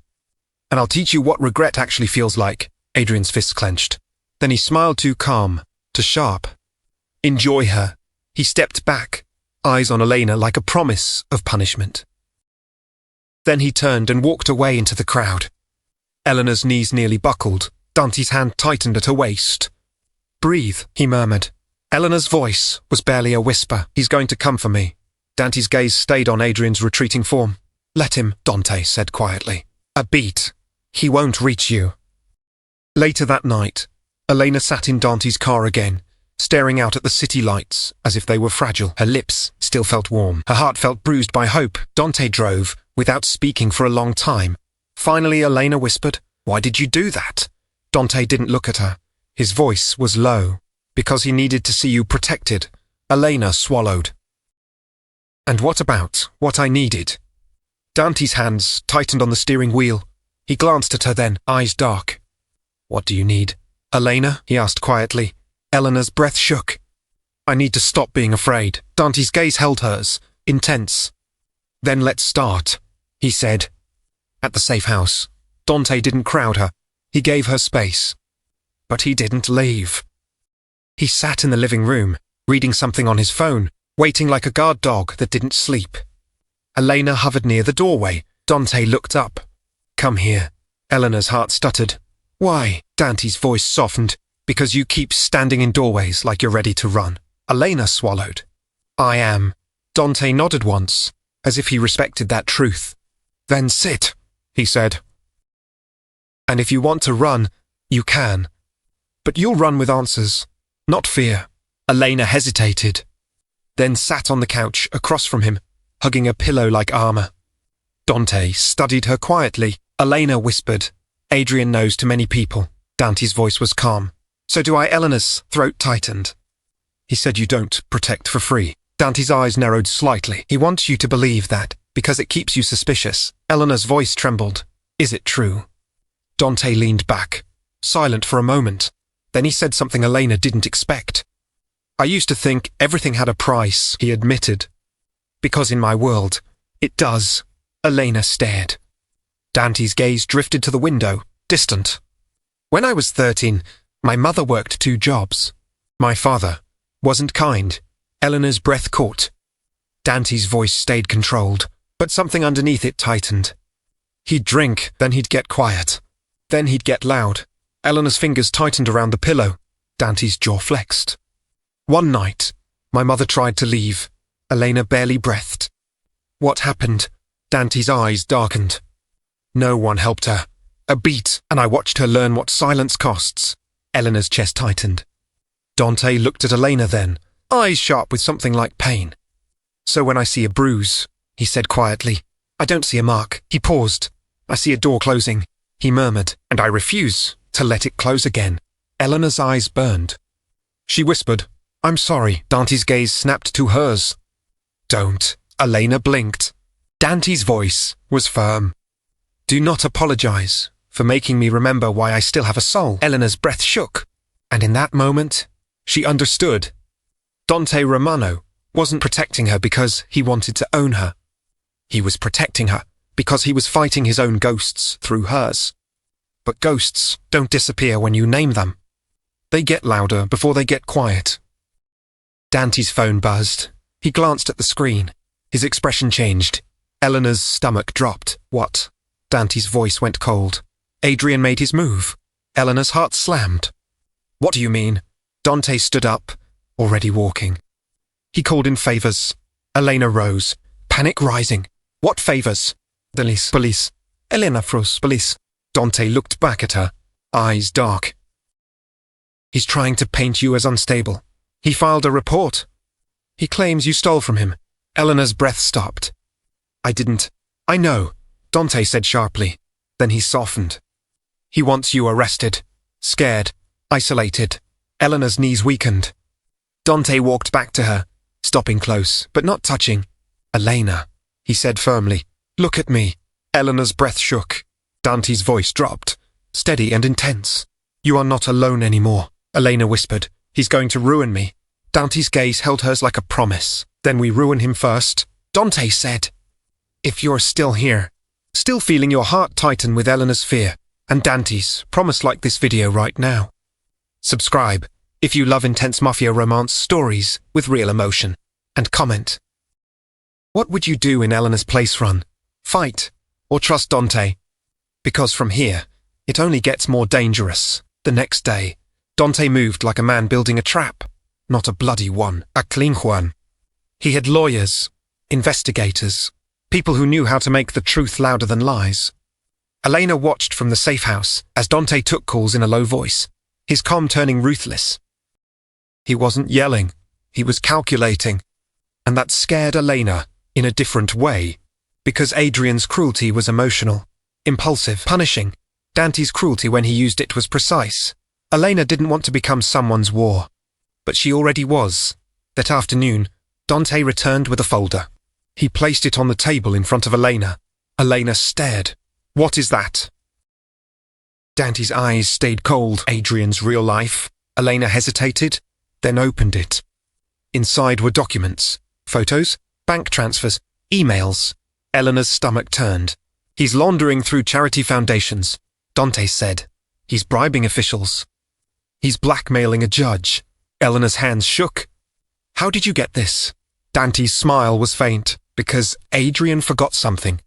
Speaker 1: "And I'll teach you what regret actually feels like." Adrian's fists clenched. Then he smiled, too calm, too sharp. "Enjoy her." He stepped back, eyes on Elena like a promise of punishment. Then he turned and walked away into the crowd. Elena's knees nearly buckled. Dante's hand tightened at her waist. "Breathe," he murmured. Elena's voice was barely a whisper. "He's going to come for me." Dante's gaze stayed on Adrian's retreating form. "Let him," Dante said quietly. "A beat. He won't reach you." Later that night, Elena sat in Dante's car again, staring out at the city lights as if they were fragile. Her lips still felt warm. Her heart felt bruised by hope. Dante drove, without speaking for a long time. Finally, Elena whispered, "Why did you do that?" Dante didn't look at her. His voice was low. "Because he needed to see you protected." Elena swallowed. "And what about what I needed?" Dante's hands tightened on the steering wheel. He glanced at her then, eyes dark. "What do you need?" "Elena?" he asked quietly. Elena's breath shook. "I need to stop being afraid." Dante's gaze held hers, intense. "Then let's start," he said. At the safe house, Dante didn't crowd her. He gave her space. But he didn't leave. He sat in the living room, reading something on his phone, waiting like a guard dog that didn't sleep. Elena hovered near the doorway. Dante looked up. "Come here." Elena's heart stuttered. "Why?" Dante's voice softened. "Because you keep standing in doorways like you're ready to run." Elena swallowed. "I am." Dante nodded once, as if he respected that truth. "Then sit," he said. "And if you want to run, you can. But you'll run with answers, not fear." Elena hesitated, then sat on the couch across from him, hugging a pillow like armor. Dante studied her quietly. Elena whispered, "Adrian knows too many people." Dante's voice was calm. "So do I." Elena's throat tightened. "He said you don't protect for free." Dante's eyes narrowed slightly. "He wants you to believe that, because it keeps you suspicious." Elena's voice trembled. "Is it true?" Dante leaned back, silent for a moment. Then he said something Elena didn't expect. "I used to think everything had a price," he admitted. "Because in my world, it does." Elena stared. Dante's gaze drifted to the window, distant. "When I was 13, my mother worked 2 jobs. My father wasn't kind." Elena's breath caught. Dante's voice stayed controlled, but something underneath it tightened. He'd drink, then he'd get quiet. Then he'd get loud. Elena's fingers tightened around the pillow. Dante's jaw flexed. "One night, my mother tried to leave." Elena barely breathed. "What happened?" Dante's eyes darkened. "No one helped her. A beat, and I watched her learn what silence costs." Elena's chest tightened. Dante looked at Elena then, eyes sharp with something like pain. "So when I see a bruise," he said quietly, "I don't see a mark." He paused. "I see a door closing," he murmured, "and I refuse to let it close again." Elena's eyes burned. She whispered, "I'm sorry." Dante's gaze snapped to hers. "Don't." Elena blinked. Dante's voice was firm. "Do not apologize for making me remember why I still have a soul." Elena's breath shook, and in that moment, she understood. Dante Romano wasn't protecting her because he wanted to own her. He was protecting her because he was fighting his own ghosts through hers. But ghosts don't disappear when you name them. They get louder before they get quiet. Dante's phone buzzed. He glanced at the screen. His expression changed. Elena's stomach dropped. "What?" Dante's voice went cold. Adrian made his move. Elena's heart slammed. What do you mean? Dante stood up, already walking. He called in favors. Elena rose, panic rising. What favors? Police. Elena froze. Police. Dante looked back at her, eyes dark. He's trying to paint you as unstable. He filed a report. He claims you stole from him. Elena's breath stopped. I didn't. I know, Dante said sharply. Then he softened. He wants you arrested, scared, isolated. Elena's knees weakened. Dante walked back to her, stopping close, but not touching. Elena, he said firmly, look at me. Elena's breath shook. Dante's voice dropped, steady and intense. You are not alone anymore, Elena whispered. He's going to ruin me. Dante's gaze held hers like a promise. Then we ruin him first, Dante said. If you're still here, still feeling your heart tighten with Elena's fear, and Dante's, promise like this video right now. Subscribe if you love intense Mafia romance stories with real emotion, and comment. What would you do in Elena's place? Run, fight, or trust Dante? Because from here, it only gets more dangerous. The next day, Dante moved like a man building a trap, not a bloody one, a clean one. He had lawyers, investigators, people who knew how to make the truth louder than lies. Elena watched from the safe house as Dante took calls in a low voice, his calm turning ruthless. He wasn't yelling, he was calculating. And that scared Elena in a different way, because Adrian's cruelty was emotional, impulsive, punishing. Dante's cruelty when he used it was precise. Elena didn't want to become someone's war, but she already was. That afternoon, Dante returned with a folder. He placed it on the table in front of Elena. Elena stared. What is that? Dante's eyes stayed cold. Adrian's real life. Elena hesitated, then opened it. Inside were documents, photos, bank transfers, emails. Elena's stomach turned. He's laundering through charity foundations, Dante said. He's bribing officials. He's blackmailing a judge. Elena's hands shook. How did you get this? Dante's smile was faint, because Adrian forgot something.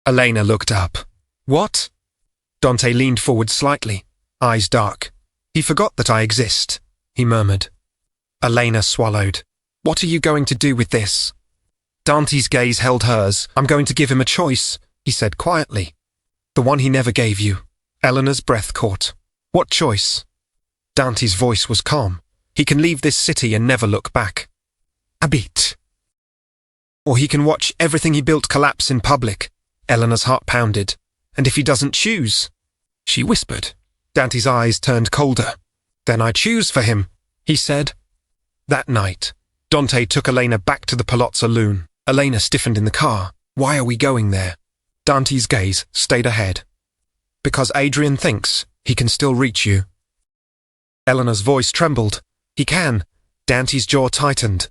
Speaker 1: Elena looked up. What? Dante leaned forward slightly, eyes dark. He forgot that I exist, he murmured. Elena swallowed. What are you going to do with this? Dante's gaze held hers. I'm going to give him a choice, he said quietly. The one he never gave you. Elena's breath caught. What choice? Dante's voice was calm. He can leave this city and never look back. A beat. Or he can watch everything he built collapse in public. Elena's heart pounded. And if he doesn't choose? She whispered. Dante's eyes turned colder. Then I choose for him, he said. That night, Dante took Elena back to the Palazzo saloon. Elena stiffened in the car. Why are we going there? Dante's gaze stayed ahead. Because Adrian thinks he can still reach you. Elena's voice trembled. He can. Dante's jaw tightened.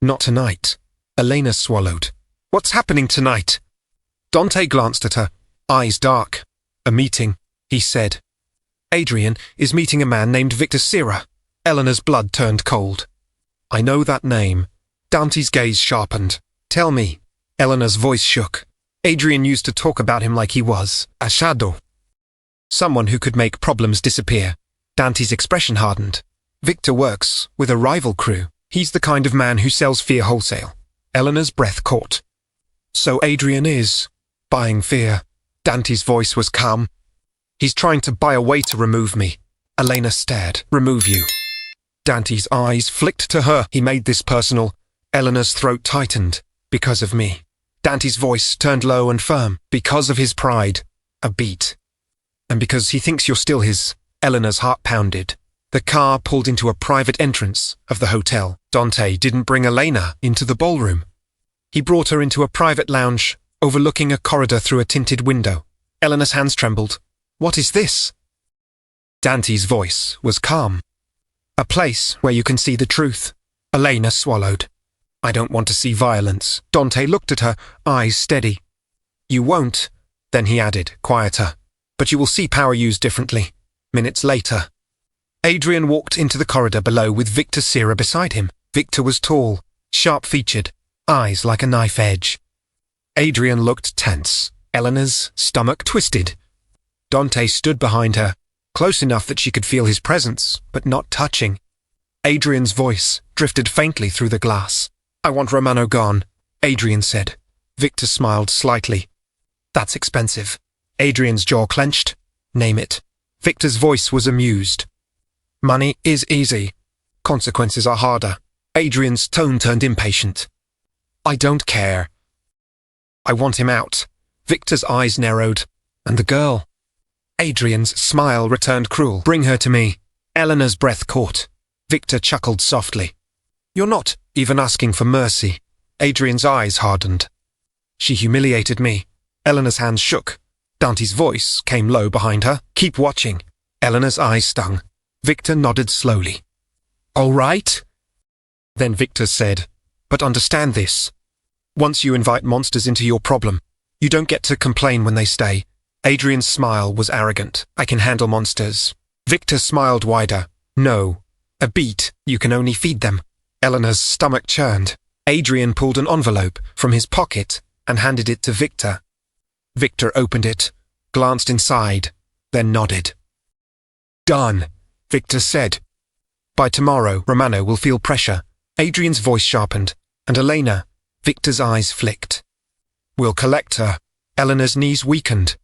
Speaker 1: Not tonight. Elena swallowed. What's happening tonight? Dante glanced at her, eyes dark. A meeting, he said. Adrian is meeting a man named Victor Sierra. Elena's blood turned cold. I know that name. Dante's gaze sharpened. Tell me. Elena's voice shook. Adrian used to talk about him like he was a shadow. Someone who could make problems disappear. Dante's expression hardened. Victor works with a rival crew. He's the kind of man who sells fear wholesale. Elena's breath caught. So Adrian is buying fear. Dante's voice was calm. He's trying to buy a way to remove me. Elena stared. Remove you. Dante's eyes flicked to her. He made this personal. Elena's throat tightened. Because of me. Dante's voice turned low and firm. Because of his pride. A beat. And because he thinks you're still his. Elena's heart pounded. The car pulled into a private entrance of the hotel. Dante didn't bring Elena into the ballroom. He brought her into a private lounge, overlooking a corridor through a tinted window. Elena's hands trembled. What is this? Dante's voice was calm. A place where you can see the truth. Elena swallowed. I don't want to see violence. Dante looked at her, eyes steady. You won't, then he added, quieter. But you will see power used differently. Minutes later. Adrian walked into the corridor below with Victor Sierra beside him. Victor was tall, sharp-featured, eyes like a knife edge. Adrian looked tense. Elena's stomach twisted. Dante stood behind her, close enough that she could feel his presence, but not touching. Adrian's voice drifted faintly through the glass. "I want Romano gone," Adrian said. Victor smiled slightly. "That's expensive." Adrian's jaw clenched. "Name it." Victor's voice was amused. "Money is easy. Consequences are harder." Adrian's tone turned impatient. "I don't care. I want him out." Victor's eyes narrowed. "And the girl?" Adrian's smile returned cruel. "Bring her to me." Elena's breath caught. Victor chuckled softly. "You're not even asking for mercy." Adrian's eyes hardened. "She humiliated me." Elena's hands shook. Dante's voice came low behind her. "Keep watching." Elena's eyes stung. Victor nodded slowly. "All right." Then Victor said, "But understand this. Once you invite monsters into your problem, you don't get to complain when they stay." Adrian's smile was arrogant. "I can handle monsters." Victor smiled wider. "No. A beat. You can only feed them." Elena's stomach churned. Adrian pulled an envelope from his pocket and handed it to Victor. Victor opened it, glanced inside, then nodded. "Done," Victor said. "By tomorrow, Romano will feel pressure." Adrian's voice sharpened, and Elena, Victor's eyes flicked. "We'll collect her." Elena's knees weakened.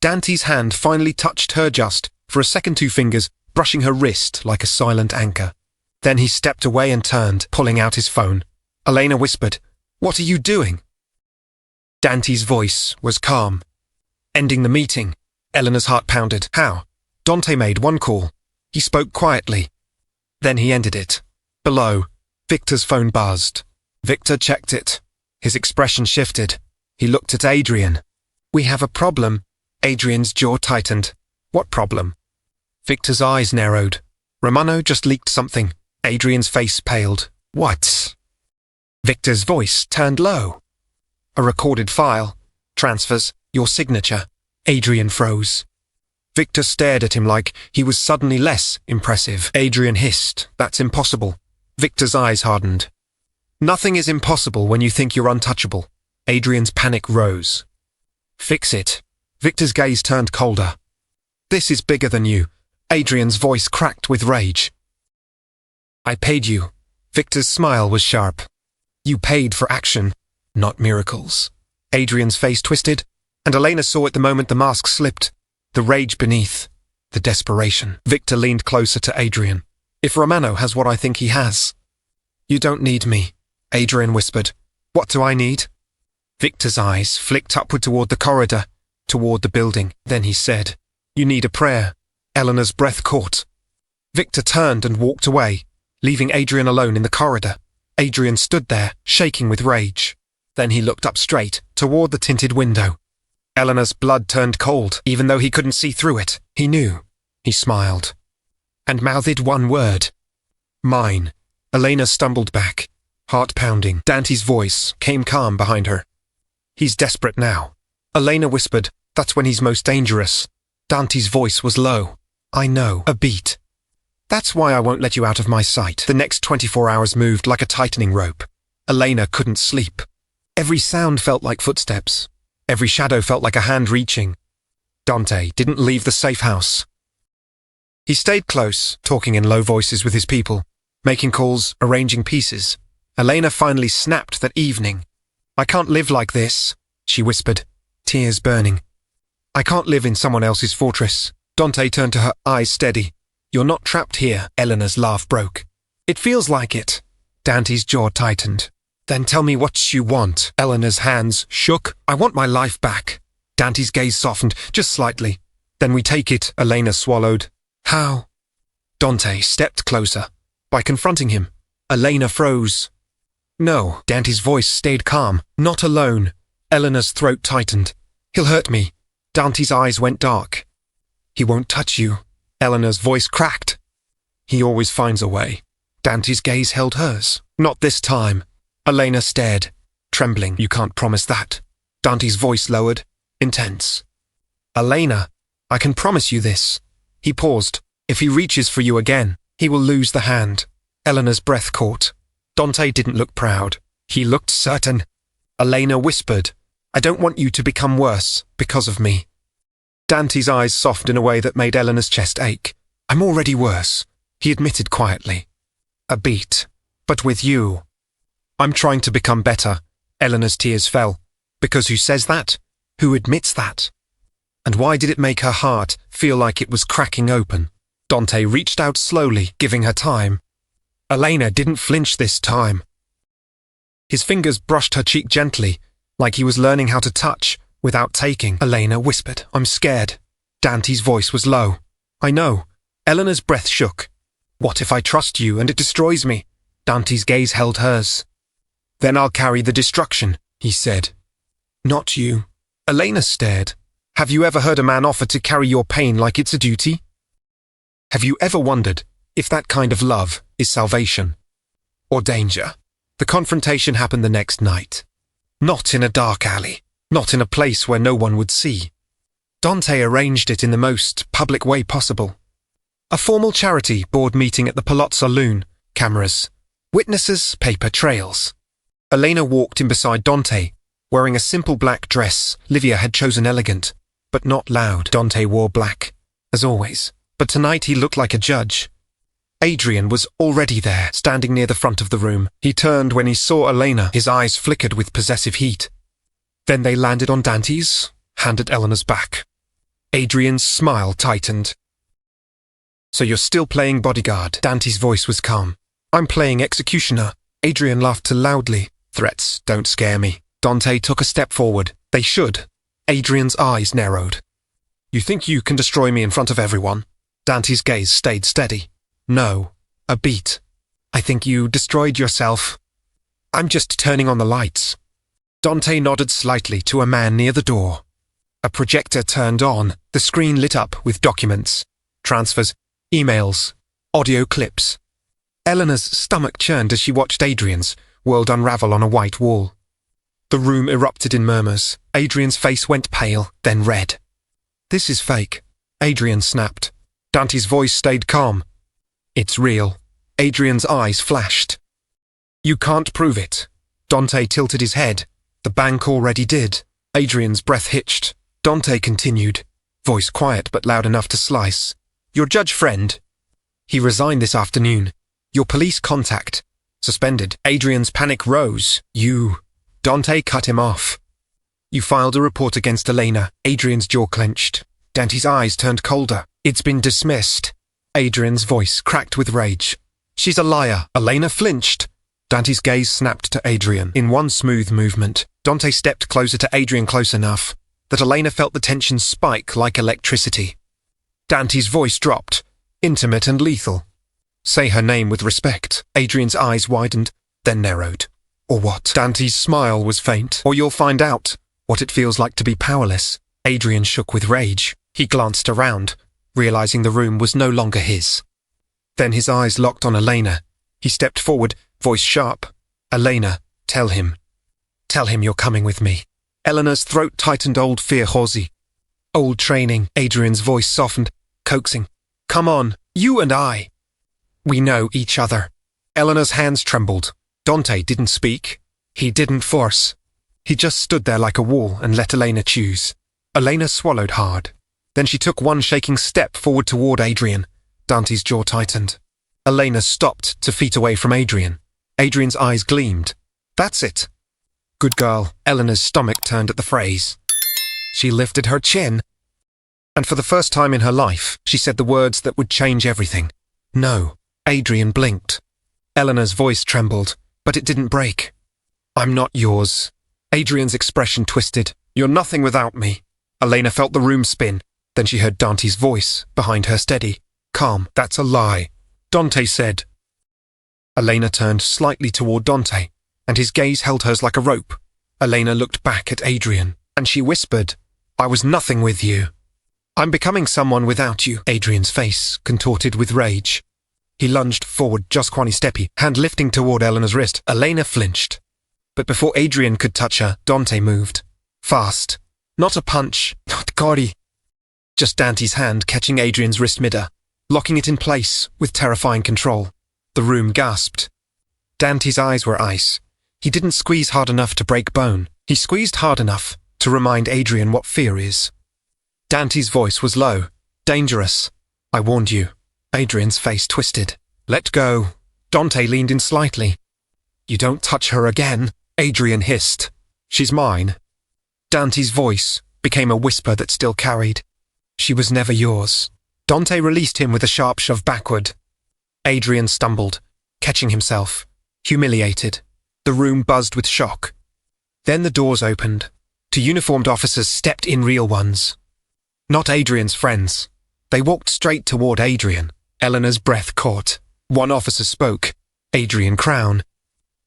Speaker 1: Dante's hand finally touched her just, for a second, 2 fingers brushing her wrist like a silent anchor. Then he stepped away and turned, pulling out his phone. Elena whispered, "What are you doing?" Dante's voice was calm. "Ending the meeting." Elena's heart pounded. "How?" Dante made one call. He spoke quietly. Then he ended it. Below, Victor's phone buzzed. Victor checked it. His expression shifted. He looked at Adrian. "We have a problem." Adrian's jaw tightened. "What problem?" Victor's eyes narrowed. "Romano just leaked something." Adrian's face paled. "What?" Victor's voice turned low. "A recorded file. Transfers. Your signature." Adrian froze. Victor stared at him like he was suddenly less impressive. Adrian hissed, "That's impossible." Victor's eyes hardened. "Nothing is impossible when you think you're untouchable." Adrian's panic rose. "Fix it." Victor's gaze turned colder. "This is bigger than you." Adrian's voice cracked with rage. "I paid you." Victor's smile was sharp. "You paid for action, not miracles." Adrian's face twisted, and Elena saw at the moment the mask slipped. The rage beneath, the desperation. Victor leaned closer to Adrian. "If Romano has what I think he has." "You don't need me," Adrian whispered. "What do I need?" Victor's eyes flicked upward toward the corridor, toward the building. Then he said, "You need a prayer." Elena's breath caught. Victor turned and walked away, leaving Adrian alone in the corridor. Adrian stood there, shaking with rage. Then he looked up straight, toward the tinted window. Elena's blood turned cold, even though he couldn't see through it. He knew. He smiled. And mouthed one word. "Mine." Elena stumbled back, heart pounding. Dante's voice came calm behind her. "He's desperate now." Elena whispered, "That's when he's most dangerous." Dante's voice was low. "I know." A beat. "That's why I won't let you out of my sight." The next 24 hours moved like a tightening rope. Elena couldn't sleep. Every sound felt like footsteps. Every shadow felt like a hand reaching. Dante didn't leave the safe house. He stayed close, talking in low voices with his people, making calls, arranging pieces. Elena finally snapped that evening. "I can't live like this," she whispered, tears burning. "I can't live in someone else's fortress." Dante turned to her, eyes steady. "You're not trapped here." Elena's laugh broke. "It feels like it." Dante's jaw tightened. "Then tell me what you want." Elena's hands shook. "I want my life back." Dante's gaze softened, just slightly. "Then we take it." Elena swallowed. "How?" Dante stepped closer. By confronting him. Elena froze. "No." Dante's voice stayed calm. "Not alone." Elena's throat tightened. "He'll hurt me." Dante's eyes went dark. "He won't touch you." Elena's voice cracked. "He always finds a way." Dante's gaze held hers. "Not this time." Elena stared, trembling. "You can't promise that." Dante's voice lowered, intense. "Elena, I can promise you this." He paused. "If he reaches for you again, he will lose the hand." Elena's breath caught. Dante didn't look proud. He looked certain. Elena whispered, "I don't want you to become worse because of me." Dante's eyes softened in a way that made Elena's chest ache. I'm already worse, he admitted quietly. A beat. But with you. I'm trying to become better. Elena's tears fell. Because who says that? Who admits that? And why did it make her heart feel like it was cracking open? Dante reached out slowly, giving her time. Elena didn't flinch this time. His fingers brushed her cheek gently, like he was learning how to touch without taking. Elena whispered, I'm scared. Dante's voice was low. I know. Elena's breath shook. What if I trust you and it destroys me? Dante's gaze held hers. Then I'll carry the destruction, he said. Not you. Elena stared. Have you ever heard a man offer to carry your pain like it's a duty? Have you ever wondered if that kind of love is salvation or danger? The confrontation happened the next night. Not in a dark alley, not in a place where no one would see. Dante arranged it in the most public way possible. A formal charity board meeting at the Palazzo Saloon, cameras, witnesses, paper trails. Elena walked in beside Dante, wearing a simple black dress Livia had chosen elegant, but not loud. Dante wore black, as always, but tonight he looked like a judge. Adrian was already there, standing near the front of the room. He turned when he saw Elena, his eyes flickered with possessive heat. Then they landed on Dante's, hand at Elena's back. Adrian's smile tightened. So you're still playing bodyguard? Dante's voice was calm. I'm playing executioner. Adrian laughed loudly. Threats don't scare me. Dante took a step forward. They should. Adrian's eyes narrowed. You think you can destroy me in front of everyone? Dante's gaze stayed steady. No. A beat. I think you destroyed yourself. I'm just turning on the lights. Dante nodded slightly to a man near the door. A projector turned on. The screen lit up with documents, transfers, emails, audio clips. Elena's stomach churned as she watched Adrian's world unravel on a white wall. The room erupted in murmurs. Adrian's face went pale, then red. This is fake, Adrian snapped. Dante's voice stayed calm. It's real. Adrian's eyes flashed. You can't prove it. Dante tilted his head. The bank already did. Adrian's breath hitched. Dante continued, voice quiet but loud enough to slice. Your judge friend. He resigned this afternoon. Your police contact. Suspended. Adrian's panic rose. You. Dante cut him off. You filed a report against Elena. Adrian's jaw clenched. Dante's eyes turned colder. It's been dismissed. Adrian's voice cracked with rage. She's a liar. Elena flinched. Dante's gaze snapped to Adrian in one smooth movement. Dante stepped closer to Adrian, close enough that Elena felt the tension spike like electricity. Dante's voice dropped, intimate and lethal. Say her name with respect. Adrian's eyes widened, then narrowed. Or what? Dante's smile was faint. Or you'll find out what it feels like to be powerless. Adrian shook with rage. He glanced around, realizing the room was no longer his. Then his eyes locked on Elena. He stepped forward, voice sharp. Elena, tell him. Tell him you're coming with me. Elena's throat tightened. Old fear, Horsey. Old training. Adrian's voice softened, coaxing. Come on, you and I. We know each other. Elena's hands trembled. Dante didn't speak. He didn't force. He just stood there like a wall and let Elena choose. Elena swallowed hard. Then she took one shaking step forward toward Adrian. Dante's jaw tightened. Elena stopped 2 feet away from Adrian. Adrian's eyes gleamed. That's it. Good girl. Elena's stomach turned at the phrase. She lifted her chin. And for the first time in her life, she said the words that would change everything. No. Adrian blinked. Elena's voice trembled, but it didn't break. I'm not yours. Adrian's expression twisted. You're nothing without me. Elena felt the room spin. Then she heard Dante's voice, behind her steady. Calm. That's a lie. Dante said. Elena turned slightly toward Dante, and his gaze held hers like a rope. Elena looked back at Adrian, and she whispered, I was nothing with you. I'm becoming someone without you. Adrian's face contorted with rage. He lunged forward just quani steppy, hand lifting toward Elena's wrist. Elena flinched. But before Adrian could touch her, Dante moved. Fast. Not a punch, not Gotti. Just Dante's hand catching Adrian's wrist midair, locking it in place with terrifying control. The room gasped. Dante's eyes were ice. He didn't squeeze hard enough to break bone. He squeezed hard enough to remind Adrian what fear is. Dante's voice was low. Dangerous. I warned you. Adrian's face twisted. Let go. Dante leaned in slightly. You don't touch her again, Adrian hissed. She's mine. Dante's voice became a whisper that still carried. She was never yours. Dante released him with a sharp shove backward. Adrian stumbled, catching himself, humiliated. The room buzzed with shock. Then the doors opened. Two uniformed officers stepped in, real ones. Not Adrian's friends. They walked straight toward Adrian. Elena's breath caught. One officer spoke. Adrian Crown.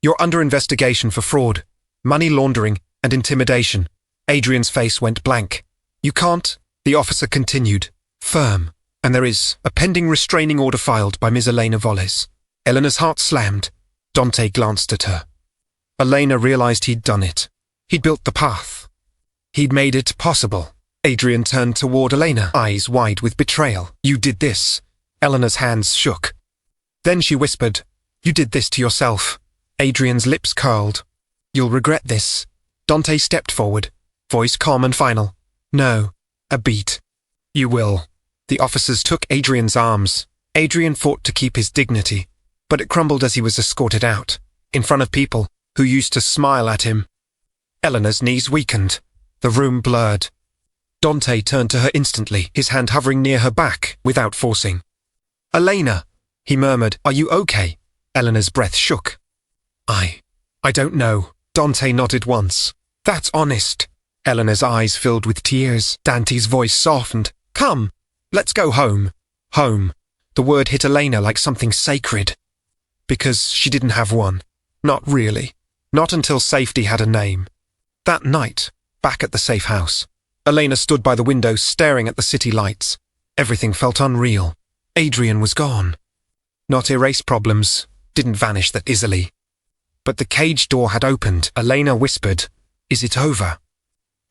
Speaker 1: You're under investigation for fraud, money laundering, and intimidation. Adrian's face went blank. You can't, the officer continued, firm, and there is a pending restraining order filed by Ms. Elena Volles. Elena's heart slammed. Dante glanced at her. Elena realized he'd done it. He'd built the path. He'd made it possible. Adrian turned toward Elena, eyes wide with betrayal. You did this. Elena's hands shook. Then she whispered, You did this to yourself. Adrian's lips curled. You'll regret this. Dante stepped forward, voice calm and final. No. A beat. You will. The officers took Adrian's arms. Adrian fought to keep his dignity, but it crumbled as he was escorted out, in front of people who used to smile at him. Elena's knees weakened. The room blurred. Dante turned to her instantly, his hand hovering near her back, without forcing. Elena, he murmured, are you okay? Elena's breath shook. I don't know. Dante nodded once. That's honest. Elena's eyes filled with tears. Dante's voice softened. Come, let's go home. Home. The word hit Elena like something sacred. Because she didn't have one. Not really. Not until safety had a name. That night, back at the safe house, Elena stood by the window staring at the city lights. Everything felt unreal. Adrian was gone. Not erased problems, didn't vanish that easily. But the cage door had opened. Elena whispered, Is it over?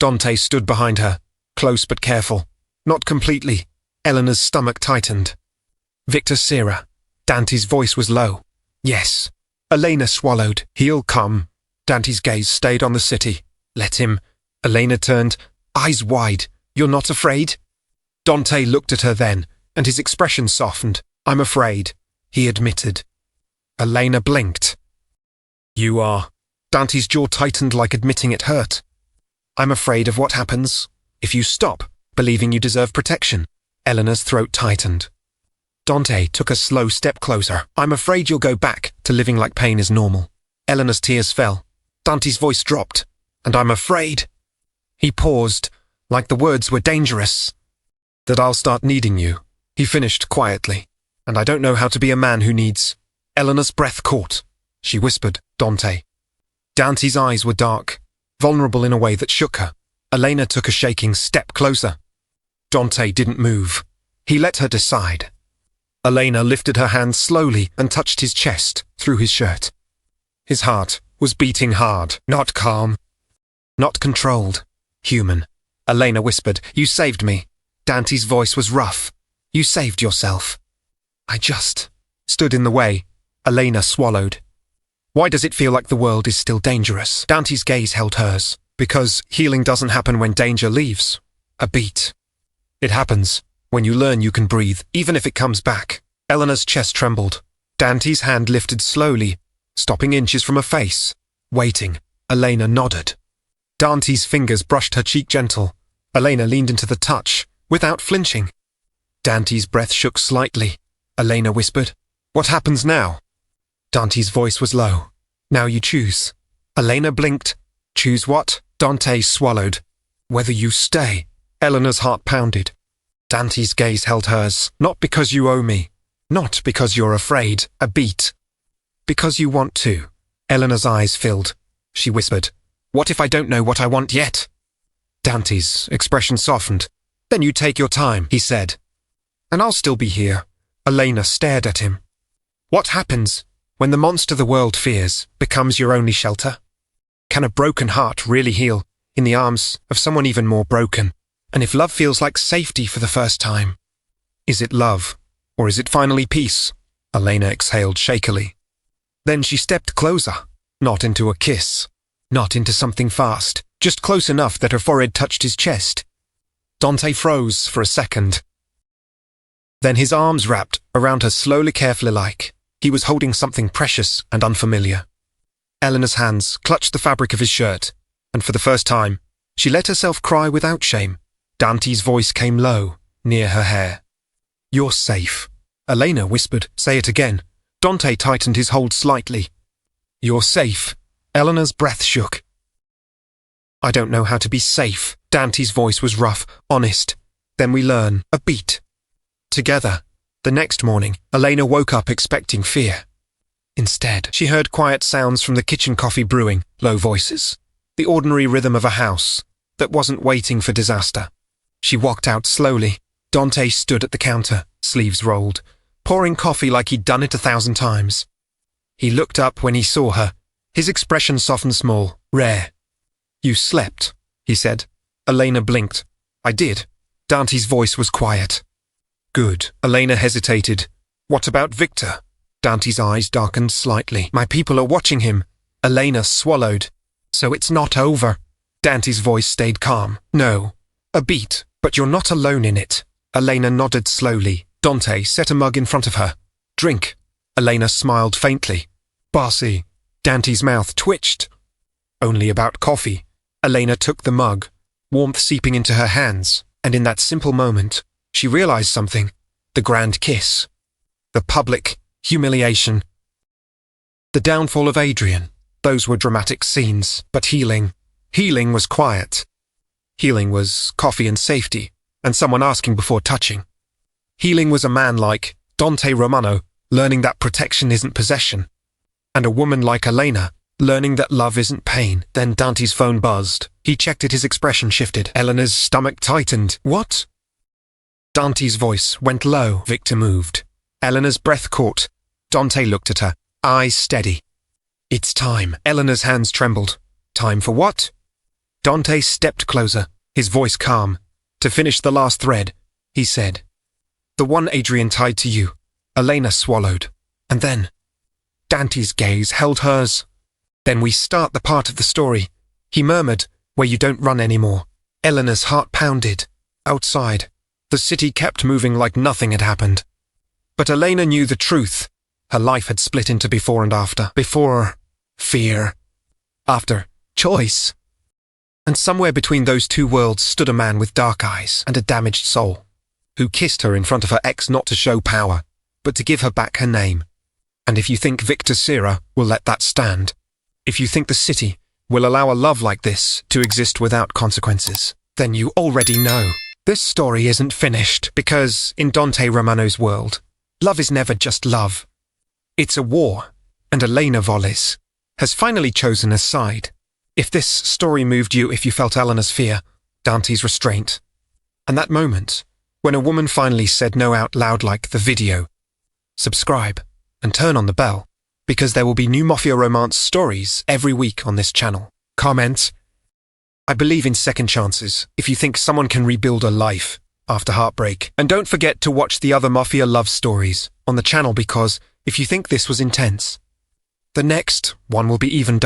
Speaker 1: Dante stood behind her, close but careful. Not completely. Elena's stomach tightened. Victor Sierra. Dante's voice was low. Yes. Elena swallowed. He'll come. Dante's gaze stayed on the city. Let him. Elena turned, eyes wide. You're not afraid? Dante looked at her then, and his expression softened. I'm afraid, he admitted. Elena blinked. You are. Dante's jaw tightened like admitting it hurt. I'm afraid of what happens if you stop believing you deserve protection. Elena's throat tightened. Dante took a slow step closer. I'm afraid you'll go back to living like pain is normal. Elena's tears fell. Dante's voice dropped. And I'm afraid. He paused, like the words were dangerous. That I'll start needing you, he finished quietly. And I don't know how to be a man who needs. Elena's breath caught. She whispered, Dante. Dante's eyes were dark, vulnerable in a way that shook her. Elena took a shaking step closer. Dante didn't move. He let her decide. Elena lifted her hand slowly and touched his chest through his shirt. His heart was beating hard, not calm, not controlled. Human. Elena whispered, You saved me. Dante's voice was rough. You saved yourself. I just stood in the way. Elena swallowed. Why does it feel like the world is still dangerous? Dante's gaze held hers. Because healing doesn't happen when danger leaves. A beat. It happens when you learn you can breathe, even if it comes back. Elena's chest trembled. Dante's hand lifted slowly, stopping inches from her face. Waiting. Elena nodded. Dante's fingers brushed her cheek gentle. Elena leaned into the touch, without flinching. Dante's breath shook slightly. Elena whispered, What happens now? Dante's voice was low. Now you choose. Elena blinked. Choose what? Dante swallowed. Whether you stay. Elena's heart pounded. Dante's gaze held hers. Not because you owe me. Not because you're afraid. A beat. Because you want to. Elena's eyes filled. She whispered, What if I don't know what I want yet? Dante's expression softened. Then you take your time, he said. And I'll still be here. Elena stared at him. What happens when the monster the world fears becomes your only shelter? Can a broken heart really heal in the arms of someone even more broken? And if love feels like safety for the first time, is it love, or is it finally peace? Elena exhaled shakily. Then she stepped closer, not into a kiss, not into something fast, just close enough that her forehead touched his chest. Dante froze for a second. Then his arms wrapped around her slowly, carefully, like he was holding something precious and unfamiliar. Elena's hands clutched the fabric of his shirt, and for the first time, she let herself cry without shame. Dante's voice came low, near her hair. "You're safe," Elena whispered. "Say it again." Dante tightened his hold slightly. "You're safe." Elena's breath shook. "I don't know how to be safe." Dante's voice was rough, honest. "Then we learn a beat." Together, the next morning, Elena woke up expecting fear. Instead, she heard quiet sounds from the kitchen, coffee brewing, low voices, the ordinary rhythm of a house that wasn't waiting for disaster. She walked out slowly. Dante stood at the counter, sleeves rolled, pouring coffee like he'd done it 1,000 times. He looked up when he saw her. His expression softened, small, rare. "You slept," he said. Elena blinked. "I did." Dante's voice was quiet. "Good." Elena hesitated. "What about Victor?" Dante's eyes darkened slightly. "My people are watching him." Elena swallowed. "So it's not over." Dante's voice stayed calm. "No. A beat, but you're not alone in it." Elena nodded slowly. Dante set a mug in front of her. "Drink." Elena smiled faintly. "Bossy." Dante's mouth twitched. "Only about coffee." Elena took the mug, warmth seeping into her hands, and in that simple moment, she realized something. The grand kiss. The public humiliation. The downfall of Adrian. Those were dramatic scenes, but healing. Healing was quiet. Healing was coffee and safety, and someone asking before touching. Healing was a man like Dante Romano, learning that protection isn't possession, and a woman like Elena, learning that love isn't pain. Then Dante's phone buzzed. He checked it, his expression shifted. Elena's stomach tightened. "What?" Dante's voice went low. Victor moved. Elena's breath caught. Dante looked at her, eyes steady. "It's time." Elena's hands trembled. "Time for what?" Dante stepped closer, his voice calm. "To finish the last thread," he said. "The one Adrian tied to you." Elena swallowed. And then Dante's gaze held hers. "Then we start the part of the story," he murmured, "where you don't run anymore." Elena's heart pounded. Outside, the city kept moving like nothing had happened. But Elena knew the truth. Her life had split into before and after. Before, fear. After, choice. And somewhere between those two worlds stood a man with dark eyes and a damaged soul, who kissed her in front of her ex not to show power, but to give her back her name. And if you think Victor Sierra will let that stand, if you think the city will allow a love like this to exist without consequences, then you already know. This story isn't finished, because in Dante Romano's world, love is never just love. It's a war, and Elena Vollis has finally chosen a side. If this story moved you, if you felt Elena's fear, Dante's restraint, and that moment when a woman finally said no out loud like the video, subscribe and turn on the bell, because there will be new Mafia romance stories every week on this channel. Comment. I believe in second chances if you think someone can rebuild a life after heartbreak. And don't forget to watch the other Mafia love stories on the channel, because if you think this was intense, the next one will be even darker.